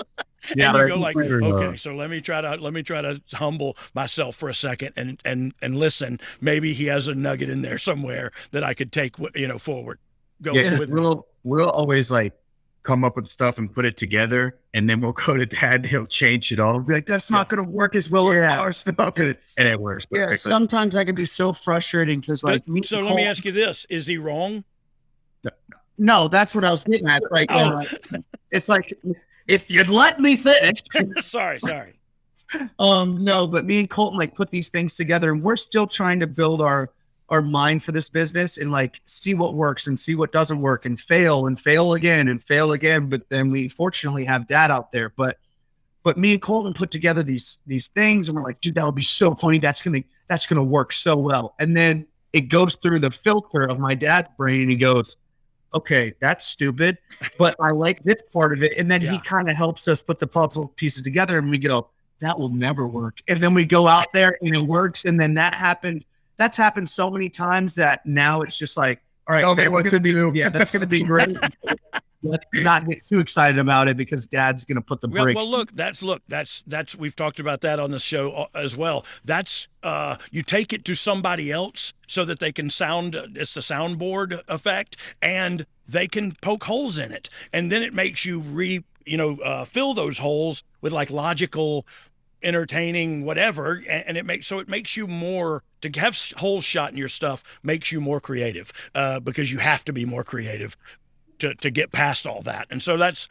Yeah, and you go like, okay, so let me try to humble myself for a second and listen. Maybe he has a nugget in there somewhere that I could take, forward. We'll always like come up with stuff and put it together, and then we'll go to Dad and he'll change it all. We'll be like, that's not going to work as well as our stuff. And it works. Yeah, sometimes I can be so frustrating because like. So let me ask you this: is he wrong? No, that's what I was getting at. Like, it's like, if you'd let me finish. Sorry. No, but me and Colton like put these things together, and we're still trying to build our our mind for this business and like see what works and see what doesn't work and fail again and fail again. But then we fortunately have dad out there. But me and Colton put together these things and we're like, dude, that would be so funny. That's gonna work so well. And then it goes through the filter of my dad's brain and he goes, okay, that's stupid, but I like this part of it. And then he kind of helps us put the puzzle pieces together and we go, that will never work. And then we go out there and it works. And then that's happened so many times that now it's just like, all right, okay, what could do? Yeah, that's going to be great. Let's not get too excited about it because dad's going to put the brakes. Well, that's we've talked about that on the show as well. That's you take it to somebody else so that they can sound. It's the soundboard effect, and they can poke holes in it, and then it makes you fill those holes with like logical, entertaining whatever, and it makes you more, to have holes shot in your stuff makes you more creative because you have to be more creative to get past all that. And so that's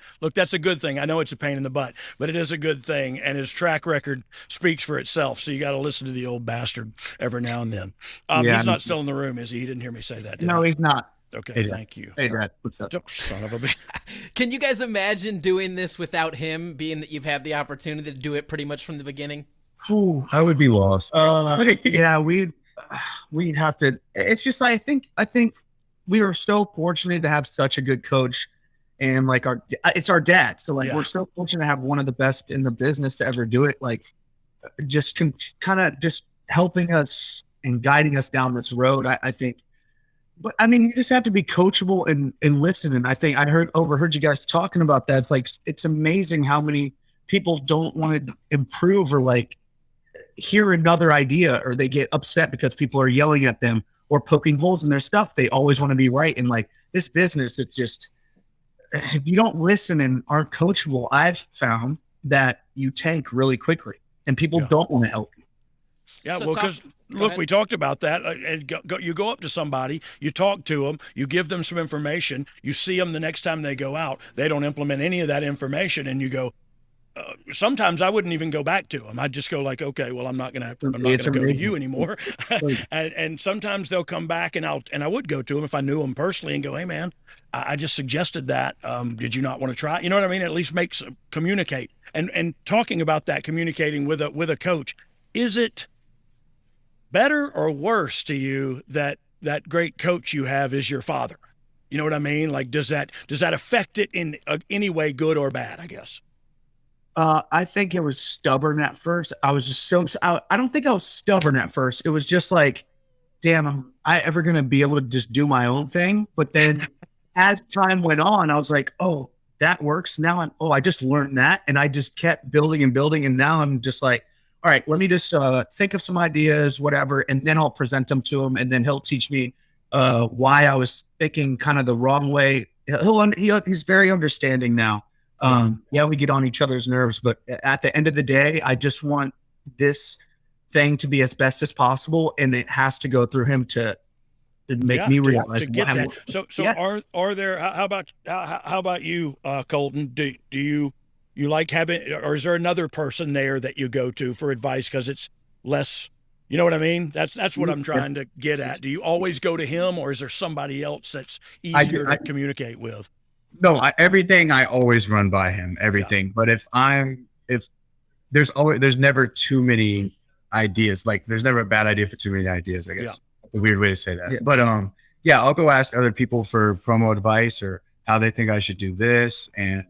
a good thing. I know it's a pain in the butt, but it is a good thing. And his track record speaks for itself. So you got to listen to the old bastard every now and then. He's not still in the room, is he? He didn't hear me say that. No, he's not. Okay. Hey, thank you. Hey, Dad. What's up? Son of a bitch. Can you guys imagine doing this without him, being that you've had the opportunity to do it pretty much from the beginning? Ooh, I would be lost. Yeah, we'd have to. It's just, I think we are so fortunate to have such a good coach, and like it's our dad. So like we're so fortunate to have one of the best in the business to ever do it. Like just kind of just helping us and guiding us down this road. I think, but I mean, you just have to be coachable and listen. And I think I overheard you guys talking about that. It's like, it's amazing how many people don't want to improve or like hear another idea, or they get upset because people are yelling at them or poking holes in their stuff. They always want to be right. And like this business, it's just, if you don't listen and aren't coachable, I've found that you tank really quickly and people don't want to help you. Yeah, so because look, we talked about that. And you go up to somebody, you talk to them, you give them some information, you see them the next time they go out, they don't implement any of that information, and you go, sometimes I wouldn't even go back to them. I'd just go like, okay, well, I'm not gonna go to you anymore. and sometimes they'll come back, and I would go to them if I knew them personally and go, hey man, I just suggested that. Did you not want to try? You know what I mean? At least communicate. And talking about that, communicating with a coach, is it better or worse to you that great coach you have is your father? You know what I mean? Like, does that affect it in any way, good or bad, I guess? I think it was stubborn at first. I was just I don't think I was stubborn at first. It was just like, damn, am I ever going to be able to just do my own thing? But then as time went on, I was like, oh, that works. Now I just learned that. And I just kept building and building. And now I'm just like, all right, let me just think of some ideas, whatever. And then I'll present them to him. And then he'll teach me why I was thinking kind of the wrong way. He's very understanding now. We get on each other's nerves, but at the end of the day, I just want this thing to be as best as possible, and it has to go through him to make me realize to get that. So are there? How about you, Colton? Do you like having, or is there another person there that you go to for advice because it's less? You know what I mean? That's what I'm trying to get at. Do you always go to him, or is there somebody else that's easier to communicate with? No, everything I always run by him, everything. Yeah. But there's never too many ideas. Like there's never a bad idea for too many ideas, I guess. Yeah. A weird way to say that. Yeah. But I'll go ask other people for promo advice or how they think I should do this. And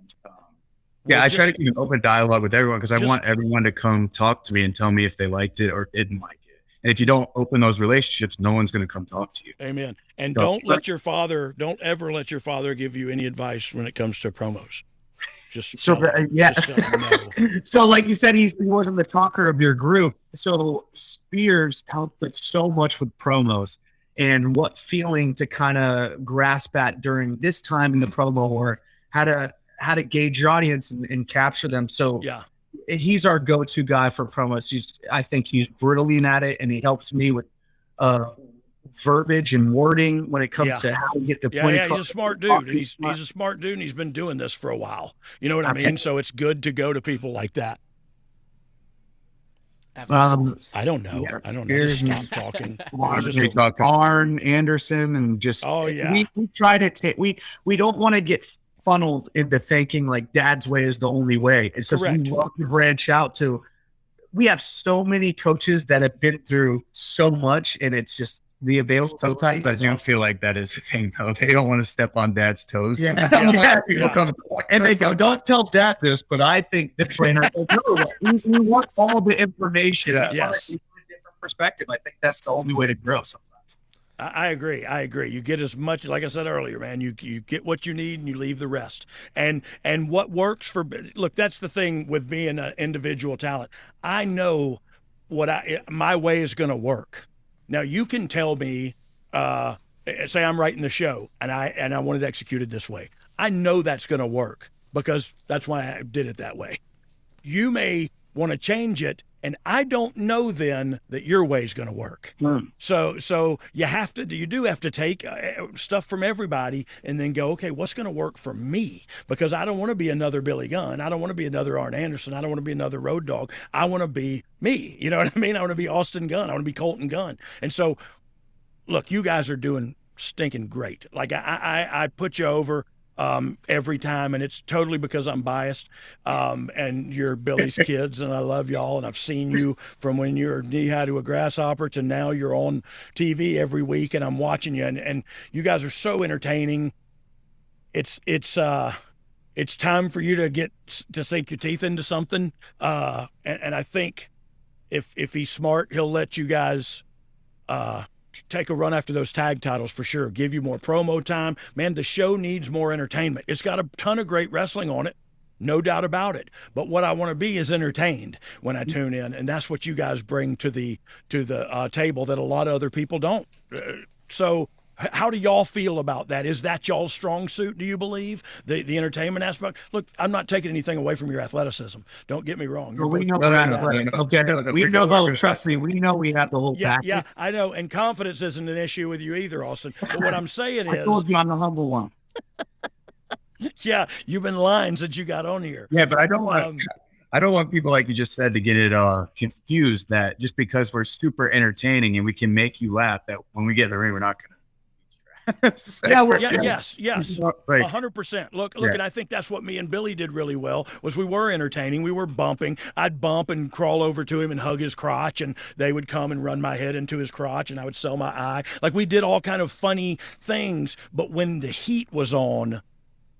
I try to keep an open dialogue with everyone because I want everyone to come talk to me and tell me if they liked it or didn't like it. And if you don't open those relationships, no one's going to come talk to you. Amen. And don't ever let your father give you any advice when it comes to promos. So like you said, he wasn't the talker of your group. So Spears helped with so much with promos and what feeling to kind of grasp at during this time in the promo, or how to gauge your audience and capture them. So he's our go-to guy for promos. I think he's brilliant at it, and he helps me with verbiage and wording when it comes to how to get the point. Yeah, he's a smart dude, and he's a smart dude, and he's been doing this for a while. You know what I mean? So it's good to go to people like that. I don't know. Yeah, I don't know. Just scares stop talking. We talk Arn, Anderson, and just Oh, yeah. we try to take we don't want to get funneled into thinking like Dad's way is the only way. It's just we Correct. want to branch out to. We have so many coaches that have been through so much, and it's just the avails so tight. But you don't feel like that is the thing, though. They don't want to step on Dad's toes. People come and they go, "Don't tell Dad this," but I think the trainer. We want all the information. Yes. We want a different perspective. I think that's the only way to grow. Sometimes. I agree. I agree. You get as much, like I said earlier, man. You get what you need and you leave the rest. And what works for look, that's the thing with being an individual talent. I know what my way is going to work. Now you can tell me, say I'm writing the show and I want it executed this way. I know that's going to work because that's why I did it that way. You may want to change it, and I don't know then that your way is going to work. So you do have to take stuff from everybody and then go, okay, what's going to work for me? Because I don't want to be another Billy Gunn. I don't want to be another Arn Anderson. I don't want to be another Road Dogg. I want to be me. You know what I mean? I want to be Austin Gunn. I want to be Colton Gunn. And so, look, you guys are doing stinking great. Like I put you over every time, and it's totally because I'm biased, and you're Billy's kids, and I love y'all, and I've seen you from when you're knee-high to a grasshopper to now you're on TV every week, and I'm watching you, and you guys are so entertaining. It's time for you to get to sink your teeth into something, and I think if he's smart, he'll let you guys take a run after those tag titles for sure. Give you more promo time. Man, the show needs more entertainment. It's got a ton of great wrestling on it, no doubt about it. But what I want to be is entertained when I tune in, and that's what you guys bring to the table that a lot of other people don't. So how do y'all feel about that? Is that y'all's strong suit, do you believe? The entertainment aspect? Look, I'm not taking anything away from your athleticism. Don't get me wrong. We know. We know. Trust me. We know we have the whole package. Yeah, I know. And confidence isn't an issue with you either, Austin. But what I'm saying is, I told you I'm the humble one. Yeah, you've been lying since you got on here. Yeah, but I don't want people, like you just said, to get it confused that just because we're super entertaining and we can make you laugh, that when we get in the ring, we're not going to. Yes, 100%. Look, and I think that's what me and Billy did really well. Was we were entertaining, we were bumping. I'd bump and crawl over to him and hug his crotch, and they would come and run my head into his crotch, and I would sell my eye. Like, we did all kind of funny things. But when the heat was on,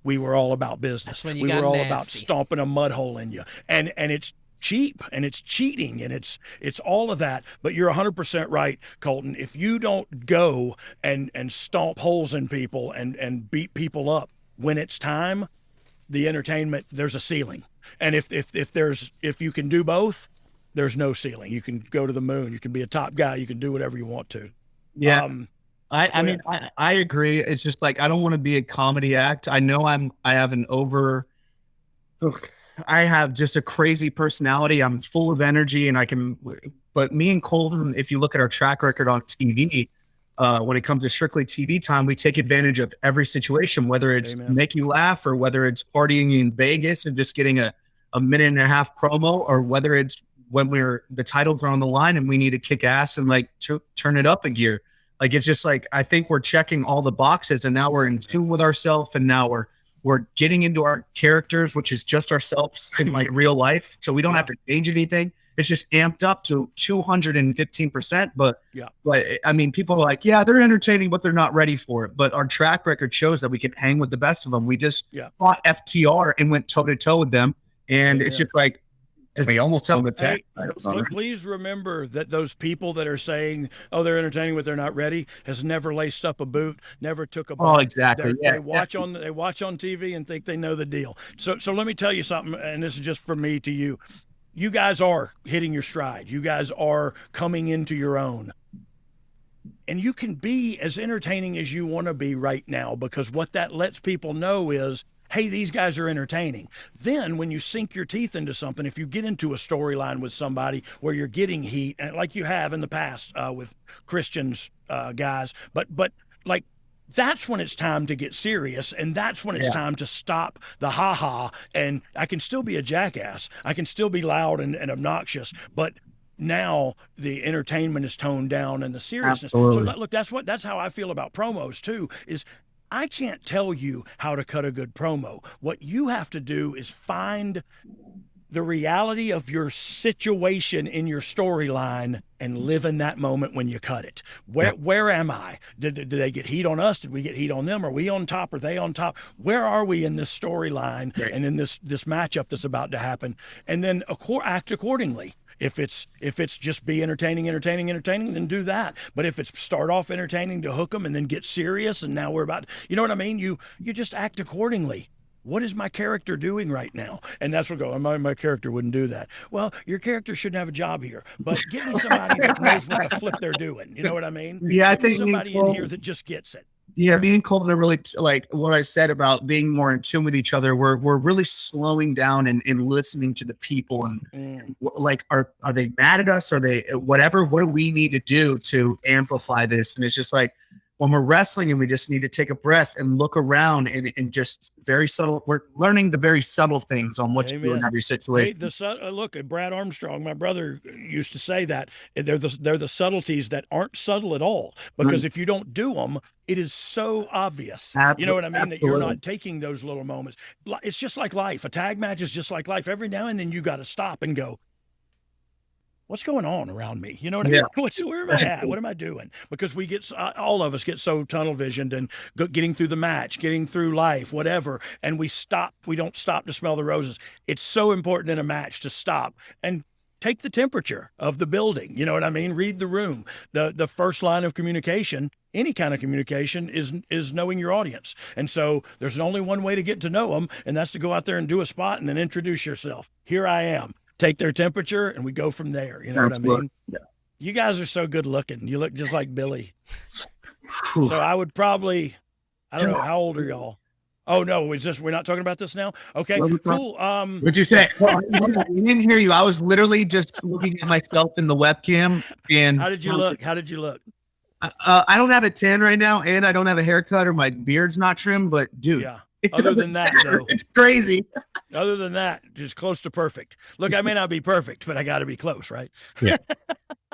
we were all about business. That's when you we got were all nasty. about stomping a mud hole in you, and it's cheap and it's cheating and it's all of that. But you're 100% right, Colton. If you don't go and stomp holes in people and beat people up when it's time, the entertainment, there's a ceiling. And if you can do both, there's no ceiling. You can go to the moon. You can be a top guy. You can do whatever you want to. Yeah. I mean, I agree. It's just like, I don't want to be a comedy act. I know I have just a crazy personality. I'm full of energy but me and Colton, if you look at our track record on TV, when it comes to strictly TV time, we take advantage of every situation, whether it's make you laugh or whether it's partying in Vegas and just getting a minute and a half promo, or whether it's when the titles are on the line and we need to kick ass and like turn it up a gear. Like, it's just like, I think we're checking all the boxes, and now we're in tune with ourselves, and now we're getting into our characters, which is just ourselves in like real life. So we don't have to change anything. It's just amped up to 215%. But I mean, people are like, yeah, they're entertaining, but they're not ready for it. But our track record shows that we can hang with the best of them. We just fought FTR and went toe to toe with them. And it's just like, we almost tell them to hey, please remember that those people that are saying, oh, they're entertaining but they're not ready, has never laced up a boot, never took a bump. Oh, exactly. They watch on TV and think they know the deal. So let me tell you something, and this is just from me to you. You guys are hitting your stride. You guys are coming into your own. And you can be as entertaining as you want to be right now, because what that lets people know is, hey, these guys are entertaining. Then when you sink your teeth into something, if you get into a storyline with somebody where you're getting heat, and like you have in the past with Christian's guys, but like, that's when it's time to get serious, and that's when it's time to stop the ha-ha. And I can still be a jackass. I can still be loud and obnoxious, but now the entertainment is toned down and the seriousness. Absolutely. So look, that's how I feel about promos too, is I can't tell you how to cut a good promo. What you have to do is find the reality of your situation in your storyline and live in that moment when you cut it. Where am I? Did they get heat on us? Did we get heat on them? Are we on top? Are they on top? Where are we in this storyline and in this matchup that's about to happen? And then act accordingly. If it's just be entertaining, then do that. But if it's start off entertaining to hook them and then get serious and now we're about, you know what I mean? You just act accordingly. What is my character doing right now? And that's what my character wouldn't do that. Well, your character shouldn't have a job here, but give me somebody that knows what the flip they're doing. You know what I mean? Yeah, I Give me think somebody in here that just gets it. Yeah, me and Corbin are really like what I said about being more in tune with each other. We're really slowing down and listening to the people and like are they mad at us? Are they whatever? What do we need to do to amplify this? And it's just like when we're wrestling and we just need to take a breath and look around and just very subtle. We're learning the very subtle things on what to do in every situation. Hey, look, Brad Armstrong, my brother, used to say that they're the subtleties that aren't subtle at all. Because if you don't do them, it is so obvious. You know what I mean? That you're not taking those little moments. It's just like life. A tag match is just like life. Every now and then you got to stop and go, what's going on around me? You know what I mean? Where am I at? What am I doing? Because we get, all of us get so tunnel visioned and getting through the match, getting through life, whatever. And we don't stop to smell the roses. It's so important in a match to stop and take the temperature of the building. You know what I mean? Read the room. The first line of communication, any kind of communication, is knowing your audience. And so there's only one way to get to know them, and that's to go out there and do a spot and then introduce yourself. Here I am. Take their temperature, and we go from there. You know what I mean? Yeah. You guys are so good looking. You look just like Billy. So I would probably, I don't know, how old are y'all? Oh no, we're not talking about this now? Okay, cool. What'd you say? Well, I didn't hear you. I was literally just looking at myself in the webcam. And How did you look? I don't have a tan right now, and I don't have a haircut, or my beard's not trimmed. But dude, yeah. Other than that, though, it's crazy. Other than that, just close to perfect. Look, I may not be perfect, but I got to be close, right? Yeah.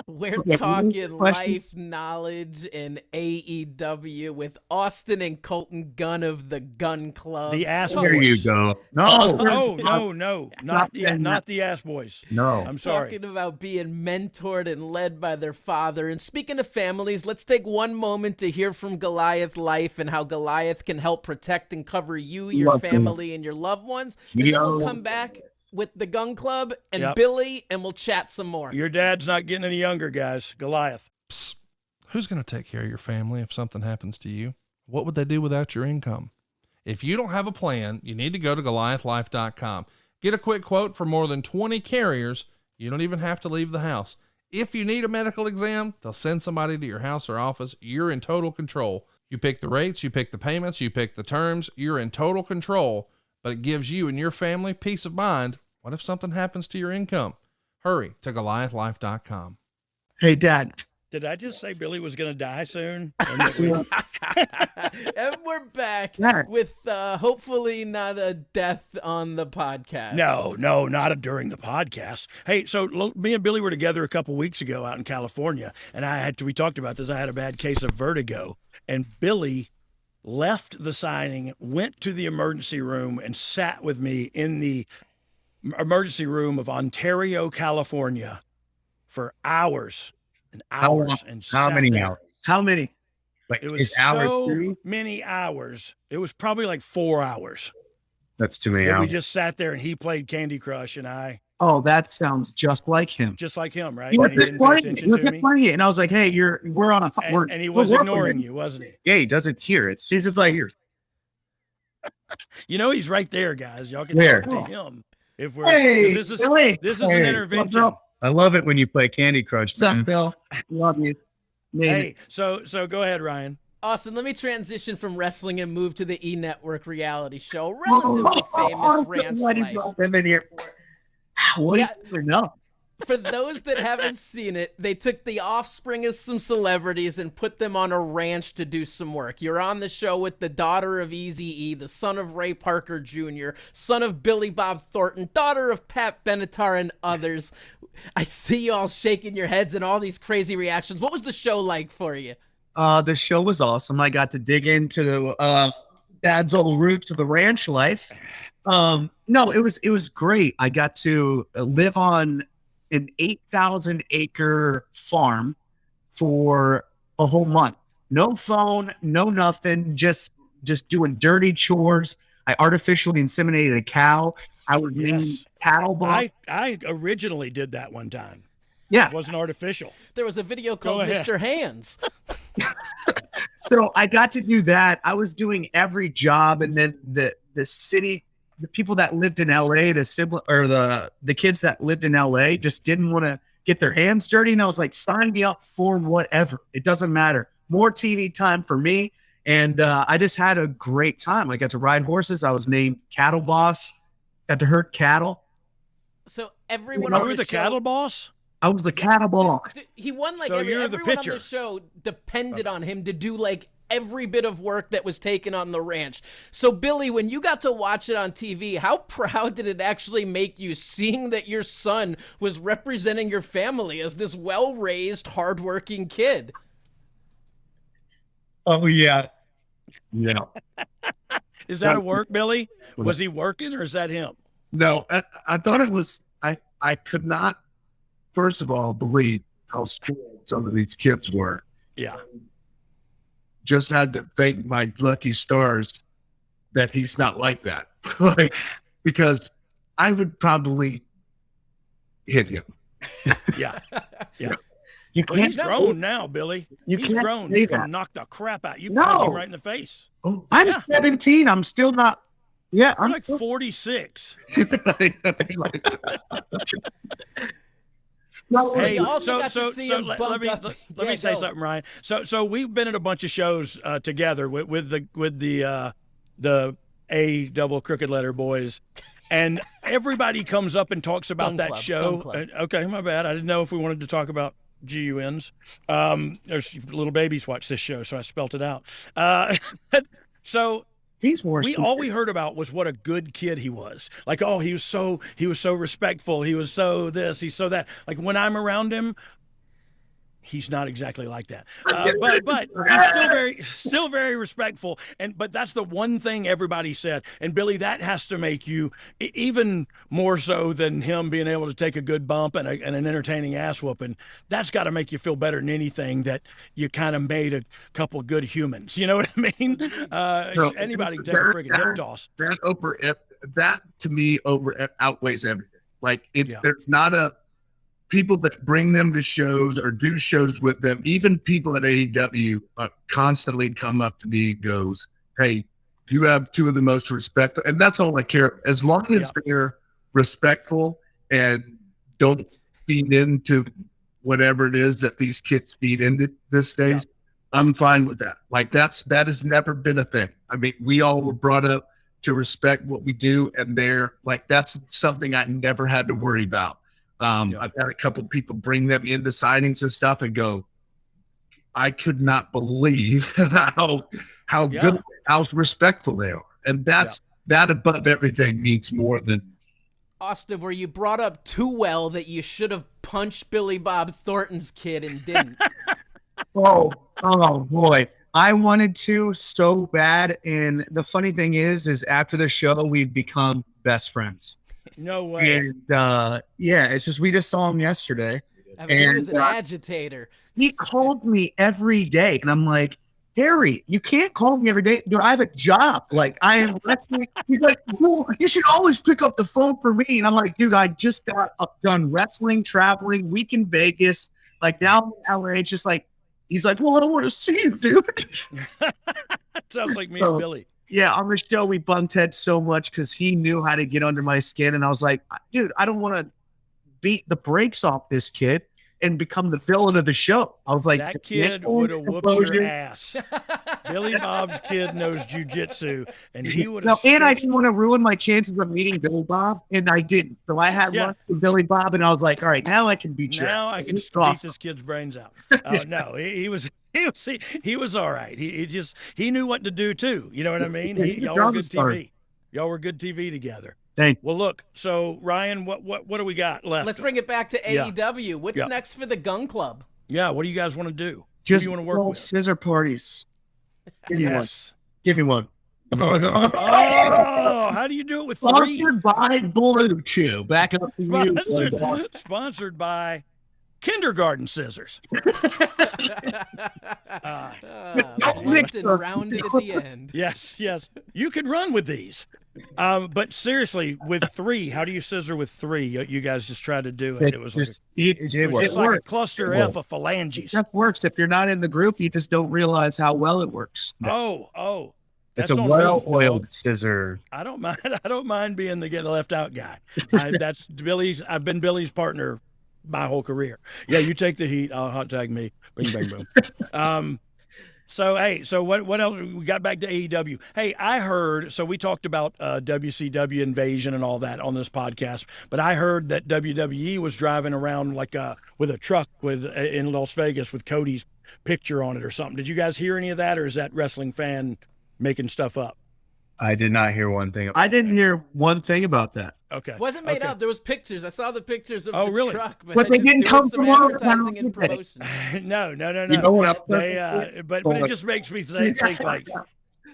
We're talking life knowledge and AEW with Austin and Colton Gunn of the Gunn Club. The ass There boys. you go. No, not the ass boys. No. I'm sorry. Talking about being mentored and led by their father. And speaking of families, let's take one moment to hear from Goliath Life and how Goliath can help protect and cover you, your family, and your loved ones. And then we'll come back with the Gunn Club and Billy, and we'll chat some more. Your dad's not getting any younger, guys. Goliath. Psst. Who's going to take care of your family if something happens to you? What would they do without your income? If you don't have a plan, you need to go to GoliathLife.com. Get a quick quote for more than 20 carriers. You don't even have to leave the house. If you need a medical exam, they'll send somebody to your house or office. You're in total control. You pick the rates, you pick the payments, you pick the terms. You're in total control, but it gives you and your family peace of mind. What if something happens to your income? Hurry to GoliathLife.com. Hey, Dad. Did I just say Billy was going to die soon? And we're back with hopefully not a death on the podcast. No, not during the podcast. Hey, so me and Billy were together a couple weeks ago out in California, and we talked about this. I had a bad case of vertigo, and Billy left the signing, went to the emergency room, and sat with me in the emergency room of Ontario, California for hours and hours. How many hours? How many? Like, It was so many hours. It was probably like 4 hours. That's too many We hours. just sat there and he played Candy Crush and I, Oh, that sounds just like him. just like him, right? He was And he just didn't pay playing. attention He was to just me. playing it, and I was like, "Hey, we're on a And he was ignoring you, wasn't he? Yeah, he doesn't hear it. He's just like here. You know he's right there, guys. Y'all can Where? talk to him if we're. Hey, this is Billy. this is Hey, an intervention. what's up? I love it when you play Candy Crush. What's up, man. Bill? Love you. Hey, so go ahead, Ryan. Austin, let me transition from wrestling and move to the E! Network reality show, relatively famous Ranch Why did Life. you drop him in here for? What do you know? For those that haven't seen it, they took the offspring of some celebrities and put them on a ranch to do some work. You're on the show with the daughter of Eazy-E, the son of Ray Parker Jr., son of Billy Bob Thornton, daughter of Pat Benatar, and others. I see you all shaking your heads and all these crazy reactions. What was the show like for you? The show was awesome. I got to dig into Dad's old roots of the ranch life. No, it was great. I got to live on an 8,000 acre farm for a whole month. No phone, no nothing, just doing dirty chores. I artificially inseminated a cow. I was making cattle box. I originally did that one time. Yeah. It wasn't artificial. There was a video called Mr. Hands. So I got to do that. I was doing every job, and then the city, the people that lived in LA, the kids that lived in LA just didn't want to get their hands dirty. And I was like, sign me up for whatever. It doesn't matter. More TV time for me. And I just had a great time. I got to ride horses. I was named cattle boss. Got to herd cattle. So everyone You on were the show, cattle boss? I was the cattle boss. He won like So you're the everyone on pitcher. the show depended on him to do like every bit of work that was taken on the ranch. So Billy, when you got to watch it on TV, how proud did it actually make you seeing that your son was representing your family as this well-raised, hardworking kid? Oh, yeah. Yeah. Is that a work, Billy? Was he working or is that him? No, I thought it was, I could not, first of all, believe how spoiled some of these kids were. Yeah. Just had to thank my lucky stars that he's not like that. Like, because I would probably hit him. Yeah. Yeah. You Well, he's can't. grown now, Billy. You He's can't grown. say You can that. knock the crap out. You No. punch him right in the face. Oh, I'm Yeah. 17. I'm still not. Yeah, I'm I'm like 46. No, Hey, you also got to see him let bumped me up. let Yeah, me say go. something, Ryan. So we've been at a bunch of shows together with the A double crooked letter boys, and everybody comes up and talks about Gunn that Club, show. Gunn Club. Okay, my bad. I didn't know if we wanted to talk about GUNs. There's little babies watch this show, so I spelt it out. So he's worse. all we heard about was what a good kid he was. Like, oh, he was so respectful. He was so this, he's so that. Like when I'm around him, he's not exactly like that. But he's still very respectful. But that's the one thing everybody said. And Billy, that has to make you even more so than him being able to take a good bump and an entertaining ass whooping. That's got to make you feel better than anything that you kind of made a couple of good humans. You know what I mean? Anybody can take a friggin' hip toss. That to me outweighs everything. Like Yeah. there's not a people that bring them to shows or do shows with them. Even people at AEW constantly come up to me and goes, "Hey, you have two of the most respectful," and that's all I care. As long as they're respectful and don't feed into whatever it is that these kids feed into these days, I'm fine with that. Like that has never been a thing. I mean, we all were brought up to respect what we do, and that's something I never had to worry about. I've had a couple of people bring them into signings and stuff and go, I could not believe how good, how respectful they are. And that above everything means more than. Austin, were you brought up too well that you should have punched Billy Bob Thornton's kid and didn't? Oh boy. I wanted to so bad. And the funny thing is after the show, we've become best friends. No way. And it's just, we just saw him yesterday. I mean, he was an agitator. He called me every day. And I'm like, Harry, you can't call me every day. Dude, I have a job. Like, I am wrestling. He's like, well, you should always pick up the phone for me. And I'm like, dude, I just got done wrestling, traveling, week in Vegas. Like, now I'm in LA. It's just like, he's like, well, I don't want to see you, dude. Sounds like me and Billy. Yeah, on the show, we bumped heads so much because he knew how to get under my skin. And I was like, dude, I don't want to beat the brakes off this kid and become the villain of the show. I was like, that kid would have whooped your ass. Billy Bob's kid knows jujitsu, and he would have. And I didn't want to ruin my chances of meeting Billy Bob, and I didn't. So I had lunch with Billy Bob, and I was like, all right, now I can beat you. Now I can beat this kid's brains out. No, he was all right. He knew what to do too. You know what I mean? Y'all were good TV. Y'all were good TV together. Thank you. Well, look. So Ryan, what do we got left? Let's bring it back to Yeah. AEW. What's Yeah. next for the Gun Club? Yeah. What do you guys want to do? Who Just do you want to work with? scissor parties. Give me one. Yes. Give me one. Oh, how do you do it with three? Sponsored by Blue Chew. Back up to you. Sponsored by Kindergarten Scissors. Plucked and rounded at the end. Yes. You can run with these. But seriously, with three, how do you scissor with three? You guys just tried to do it. It was like, It like a works. cluster F of phalanges. That works. If you're not in the group, you just don't realize how well it works. Oh. It's That's a on me, well-oiled dog. scissor. I don't mind being the get left out guy. That's Billy's. I've been Billy's partner my whole career. Yeah, you take the heat. I'll hot tag me. Bing, bang, boom. So what else? We got back to AEW. Hey, I heard. So we talked about WCW invasion and all that on this podcast. But I heard that WWE was driving around like with a truck in Las Vegas with Cody's picture on it or something. Did you guys hear any of that, or is that wrestling fan making stuff up? I did not hear one thing. I didn't hear one thing about that. Okay. Wasn't made Okay. up. There was pictures. I saw the pictures of Oh, the really? truck, But I they just didn't doing come some from our advertising and town, did they? promotion. No. You know what But it just makes me think like, It's like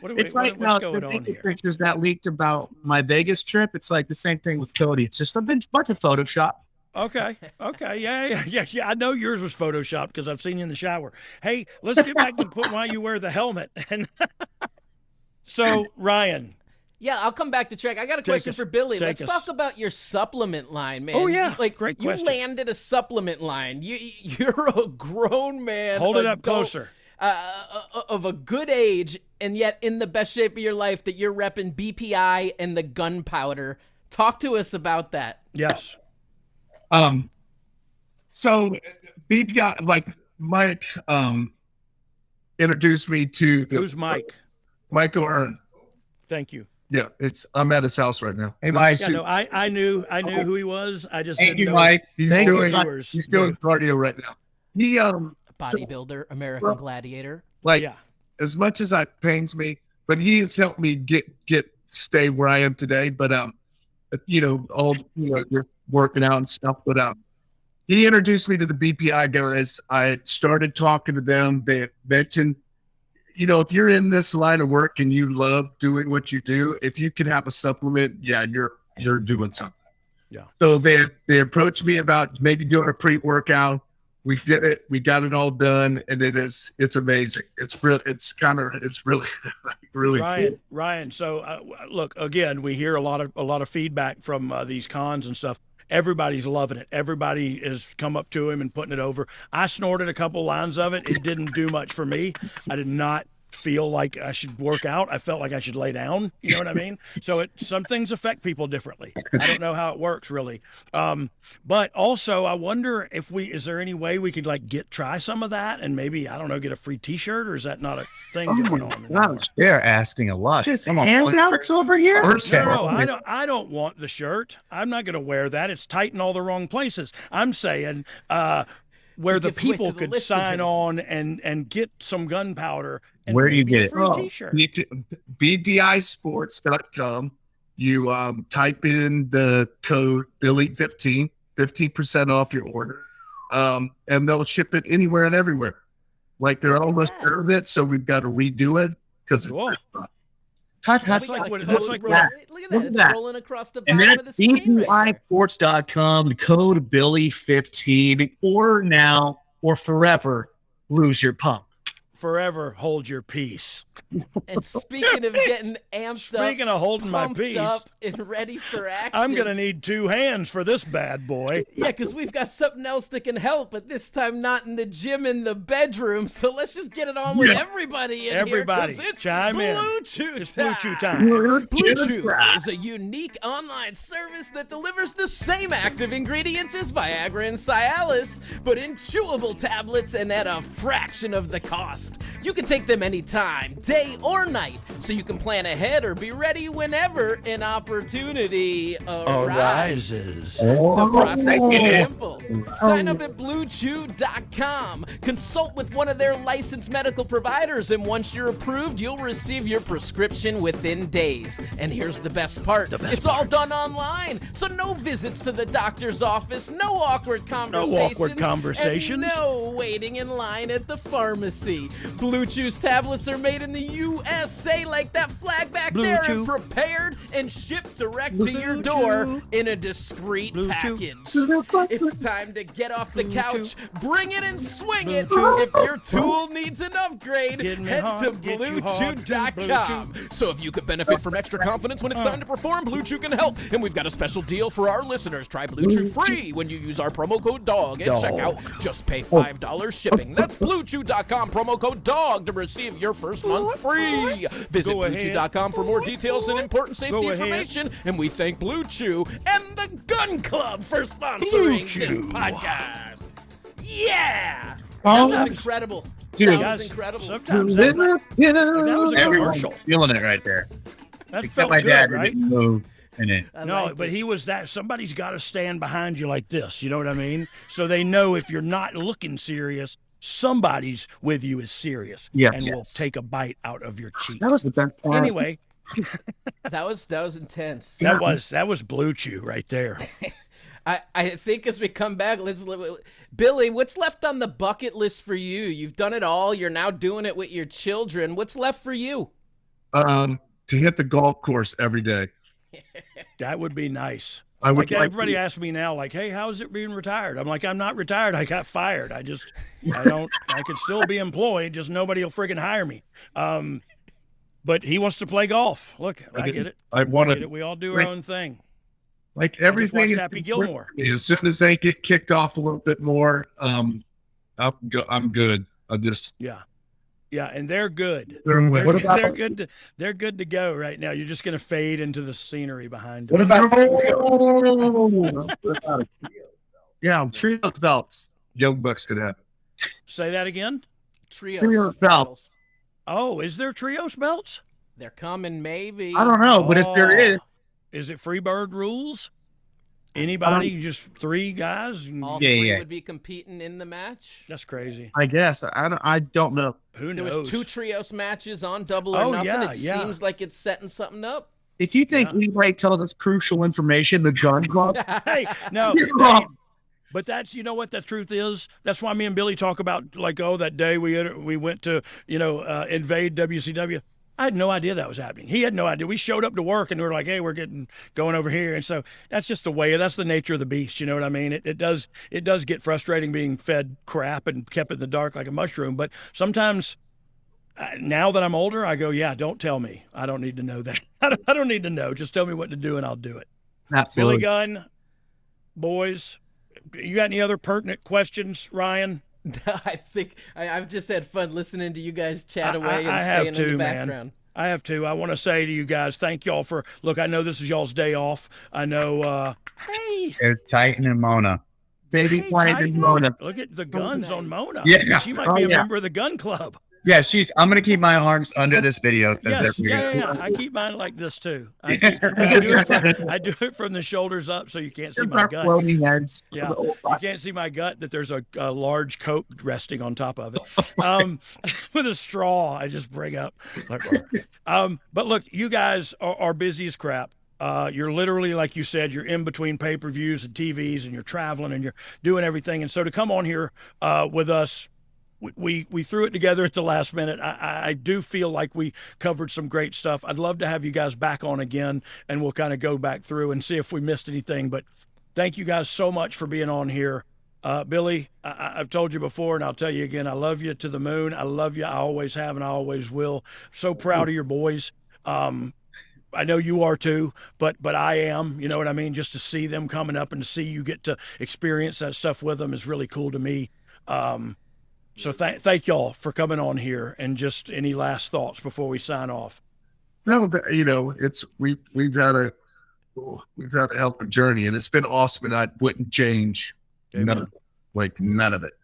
what's the going on Vegas here? pictures that leaked about my Vegas trip. It's like the same thing with Cody. It's just a bunch of Photoshop. Okay. Yeah. I know yours was photoshopped because I've seen you in the shower. Hey, let's get back to why you wear the helmet. And so, Ryan. Yeah, I'll come back to Trek. I got a Take question us- for Billy. take Let's us. talk about your supplement line, man. Oh, yeah. Like, Great you question. landed a supplement line. You're a grown man. Hold it up adult, closer. of a good age, and yet in the best shape of your life, that you're repping BPI and the Gunn Powder. Talk to us about that. Yes. So BPI, like Mike, introduced me to Who's Mike? Michael Earn. Thank you. Yeah, I'm at his house right now. Hey, Mike. Yeah, no, I knew who he was. I just Thank didn't you, know. Mike. He's Thank doing you. Viewers he's doing knew. cardio right now. He Bodybuilder, American Gladiator. like Yeah. as much as it pains me, but he has helped me stay where I am today. But you're working out and stuff. But he introduced me to the BPI guys. I started talking to them. They mentioned, if you're in this line of work and you love doing what you do, if you can have a supplement, yeah, you're doing something. Yeah. So they approached me about maybe doing a pre-workout. We did it. We got it all done, and it's amazing. It's really really cool. Ryan. So look, again, we hear a lot of feedback from these cons and stuff. Everybody's loving it. Everybody has come up to him and putting it over. I snorted a couple lines of it. It didn't do much for me. I did not feel like I should work out. I felt like I should lay down. You know what I mean? So some things affect people differently. I don't know how it works really. But also I wonder is there any way we could try some of that and maybe, I don't know, get a free t-shirt, or is that not a thing going on anymore? They're asking a lot. Just handouts over here. No, I don't want the shirt. I'm not going to wear that. It's tight in all the wrong places. I'm saying where the give away people to the could sign listeners. on and get some gunpowder. And Where do you maybe get a it? free t-shirt. BDIsports.com. You type in the code Billy15, 15% off your order, and they'll ship it anywhere and everywhere. Like they're almost out of it, so we've got to redo it because Cool. it's That's like what. That's like what. Look at Look that. at It's that. rolling across the And bottom of the that's screen right there. BPIsports.com, the code Billy15, or now or forever lose your pump. Forever hold your peace. And speaking of getting amped up, Speaking of holding my pumped peace, up and ready for action. I'm gonna need 2 hands for this bad boy. Yeah, because we've got something else that can help, but this time not in the gym, in the bedroom. So let's just get it on with everybody in Everybody, here. 'Cause it's chime in. Blue Chew It's time. Blue Chew time. Blue Chew is a unique online service that delivers the same active ingredients as Viagra and Cialis, but in chewable tablets and at a fraction of the cost. fast. You can take them anytime, day or night, so you can plan ahead or be ready whenever an opportunity arises. The process is simple. Sign up at BlueChew.com. Consult with one of their licensed medical providers, and once you're approved, you'll receive your prescription within days. And here's the best part. It's all done online, so no visits to the doctor's office, no awkward conversations, and no waiting in line at the pharmacy. Blue Chew's tablets are made in the USA, like that flag back there, and prepared and shipped direct to your door in a discreet package. It's time to get off the couch, bring it and swing it. If your tool needs an upgrade, head to BlueChew.com. So if you could benefit from extra confidence when it's time to perform, Blue Chew can help. And we've got a special deal for our listeners. Try Blue Chew free when you use our promo code DOGG at checkout. Just pay $5 shipping. That's BlueChew.com, promo code DOGG to receive your first month free. Visit BlueChew.com for more details and important safety information. And we thank Blue Chew and the Gun Club for sponsoring this podcast. Yeah! That was incredible. Dude, that was incredible. Sometimes that was a commercial. Feeling it right there. That Except felt my good, dad right? didn't move in it. No, but he was that. Somebody's got to stand behind you like this. You know what I mean? So they know if you're not looking serious, somebody's with you is serious. Yes. And will take a bite out of your cheek. That was the best part. Anyway, That was intense. that was Blue Chew right there. I think as we come back, Billy, what's left on the bucket list for you? You've done it all. You're now doing it with your children. What's left for you? To hit the golf course every day. That would be nice. I would like Everybody asks me now, like, hey, how's it being retired? I'm like, I'm not retired. I got fired. I could still be employed, just nobody will friggin' hire me. But he wants to play golf. Look, I get it. I want Get it. to, We all do our own thing. like I everything. just is watched Happy Gilmore. As soon as they get kicked off a little bit more, I'm good. Yeah, and they're good. What about They're good to go right now. You're just gonna fade into the scenery behind what them. about Yeah, trio belts. Young Bucks could have? Say that again. Trio belts. Oh, is there trios belts? They're coming, maybe. I don't know, but if there Is it Freebird rules? Anybody, just 3 guys? All Yeah, 3 yeah. would be competing in the match. That's crazy. I guess I don't know. Who There knows? was 2 trios matches on Double or Oh, Nothing. yeah, It yeah. seems like it's setting something up. If you think Leroy tells us crucial information, the Gun Club. Hey, no. You're hey, wrong. but that's, you know what the truth is? That's why me and Billy talk about, like, that day we went to, invade WCW. I had no idea that was happening. He had no idea. We showed up to work and we were like, hey, we're going over here. And so that's just that's the nature of the beast. You know what I mean? It does get frustrating being fed crap and kept in the dark like a mushroom. But sometimes now that I'm older, I go, yeah, don't tell me. I don't need to know that. I don't need to know. Just tell me what to do and I'll do it. Absolutely. Billy Gunn, boys, you got any other pertinent questions, Ryan? I think I've just had fun listening to you guys chat I away and have staying in too, the man. background. I have to. I want to say to you guys, thank y'all for. Look, I know this is y'all's day off. I know. Hey, They're Titan and Mona. Baby White and Mona. look at the guns on Mona. Yeah. She might be a member of the Gun Club. Yeah, I'm gonna keep my arms under this video. Yes, yeah. I keep mine like this too. I do it from the shoulders up so you can't see my gut. Floating heads. Yeah, you can't see my gut. That there's a large coat resting on top of it. With a straw, I just bring up. But look, you guys are busy as crap. You're literally, like you said, you're in between pay-per-views and TVs, and you're traveling and you're doing everything. And so to come on here with us. We threw it together at the last minute. I do feel like we covered some great stuff. I'd love to have you guys back on again, and we'll kind of go back through and see if we missed anything. But thank you guys so much for being on here. Billy, I've told you before, and I'll tell you again, I love you to the moon. I love you. I always have, and I always will. So proud of your boys. I know you are too, but I am, you know what I mean? Just to see them coming up and to see you get to experience that stuff with them is really cool to me. So thank y'all for coming on here, and just any last thoughts before we sign off. No, we've had a hell of a journey, and it's been awesome, and I wouldn't change none of it.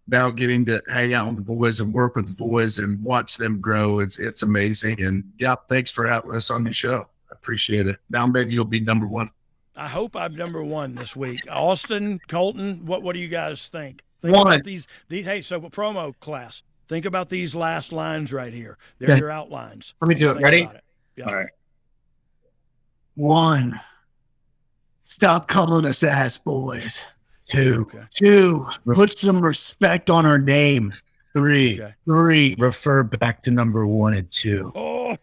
now getting to hang out with the boys and work with the boys and watch them grow. It's amazing. And yeah, thanks for having us on the show. I appreciate it. Now maybe you'll be number one. I hope I'm number one this week. Austin, Colton, what do you guys think? Think One. about these. Hey, so promo class. Think about these last lines right here. They're your outlines. Let me do it. Think Ready? about it. Yeah. All right. 1, stop calling us ass boys. 2, Okay. 2, put some respect on our name. 3, Okay. 3, refer back to number 1 and 2. Oh,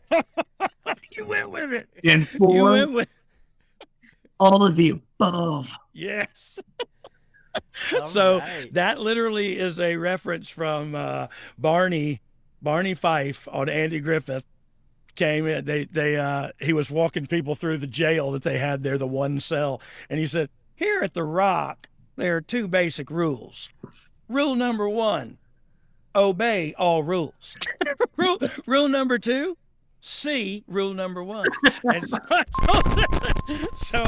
you went with it. And You 4, went with all of the above. yes. All So right. that literally is a reference from Barney Fife on Andy Griffith. Came in, he was walking people through the jail that they had there, the one cell, and he said, "Here at the Rock, there are 2 basic rules. Rule number 1, obey all rules. Rule number 2, see rule number 1." And so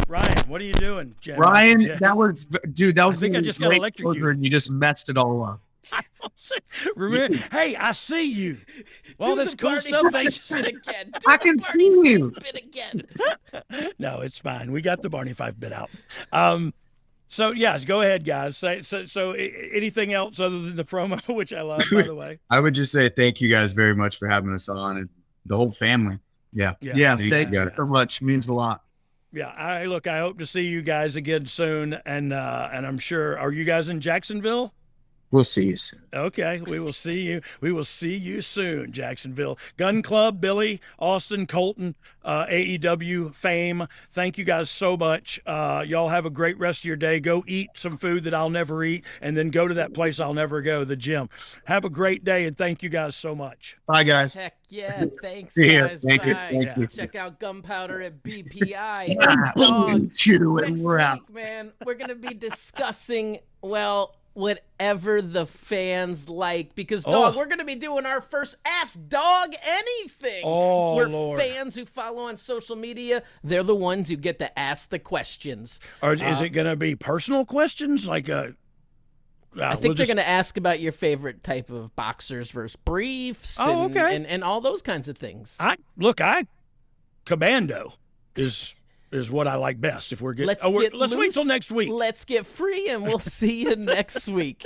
Ryan, what are you doing, Jen? Ryan, Jen? that was, dude, that was I think I just got great electrocuted. closure, and you just messed it all up. Remember, hey, I see you. All Do this the cool Barney stuff they Fife just bit again. I can see you. Bit again. No, it's fine. We got the Barney Fife bit out. So yeah, go ahead, guys. So anything else other than the promo, which I love, by the way. I would just say thank you guys very much for having us on, and the whole family. Yeah. Yeah, You thank got you it. so much. Means a lot. Yeah, I hope to see you guys again soon, and I'm sure. Are you guys in Jacksonville? We'll see you soon. Okay, we will see you. We will see you soon, Jacksonville. Gunn Club, Billy, Austin, Colton, AEW fame. Thank you guys so much. Y'all have a great rest of your day. Go eat some food that I'll never eat, and then go to that place I'll never go, the gym. Have a great day, and thank you guys so much. Bye, guys. Heck yeah. Thanks, See ya. guys. Thank you. Bye. Thank you. Check out Gun Powder at BPI. Ah, Dog. chew, and Next we're out. week, man, we're going to be discussing, well, whatever the fans like. Because, Dog, Oh. we're going to be doing our first Ask Dog Anything. Oh, Where Lord. fans who follow on social media, they're the ones who get to ask the questions. Or is it going to be personal questions? Like I think they're going to ask about your favorite type of boxers versus briefs Oh, and, okay. and all those kinds of things. Commando is what I like best. If we're getting, Let's let's wait loose, till next week. Let's get free, and we'll see you next week.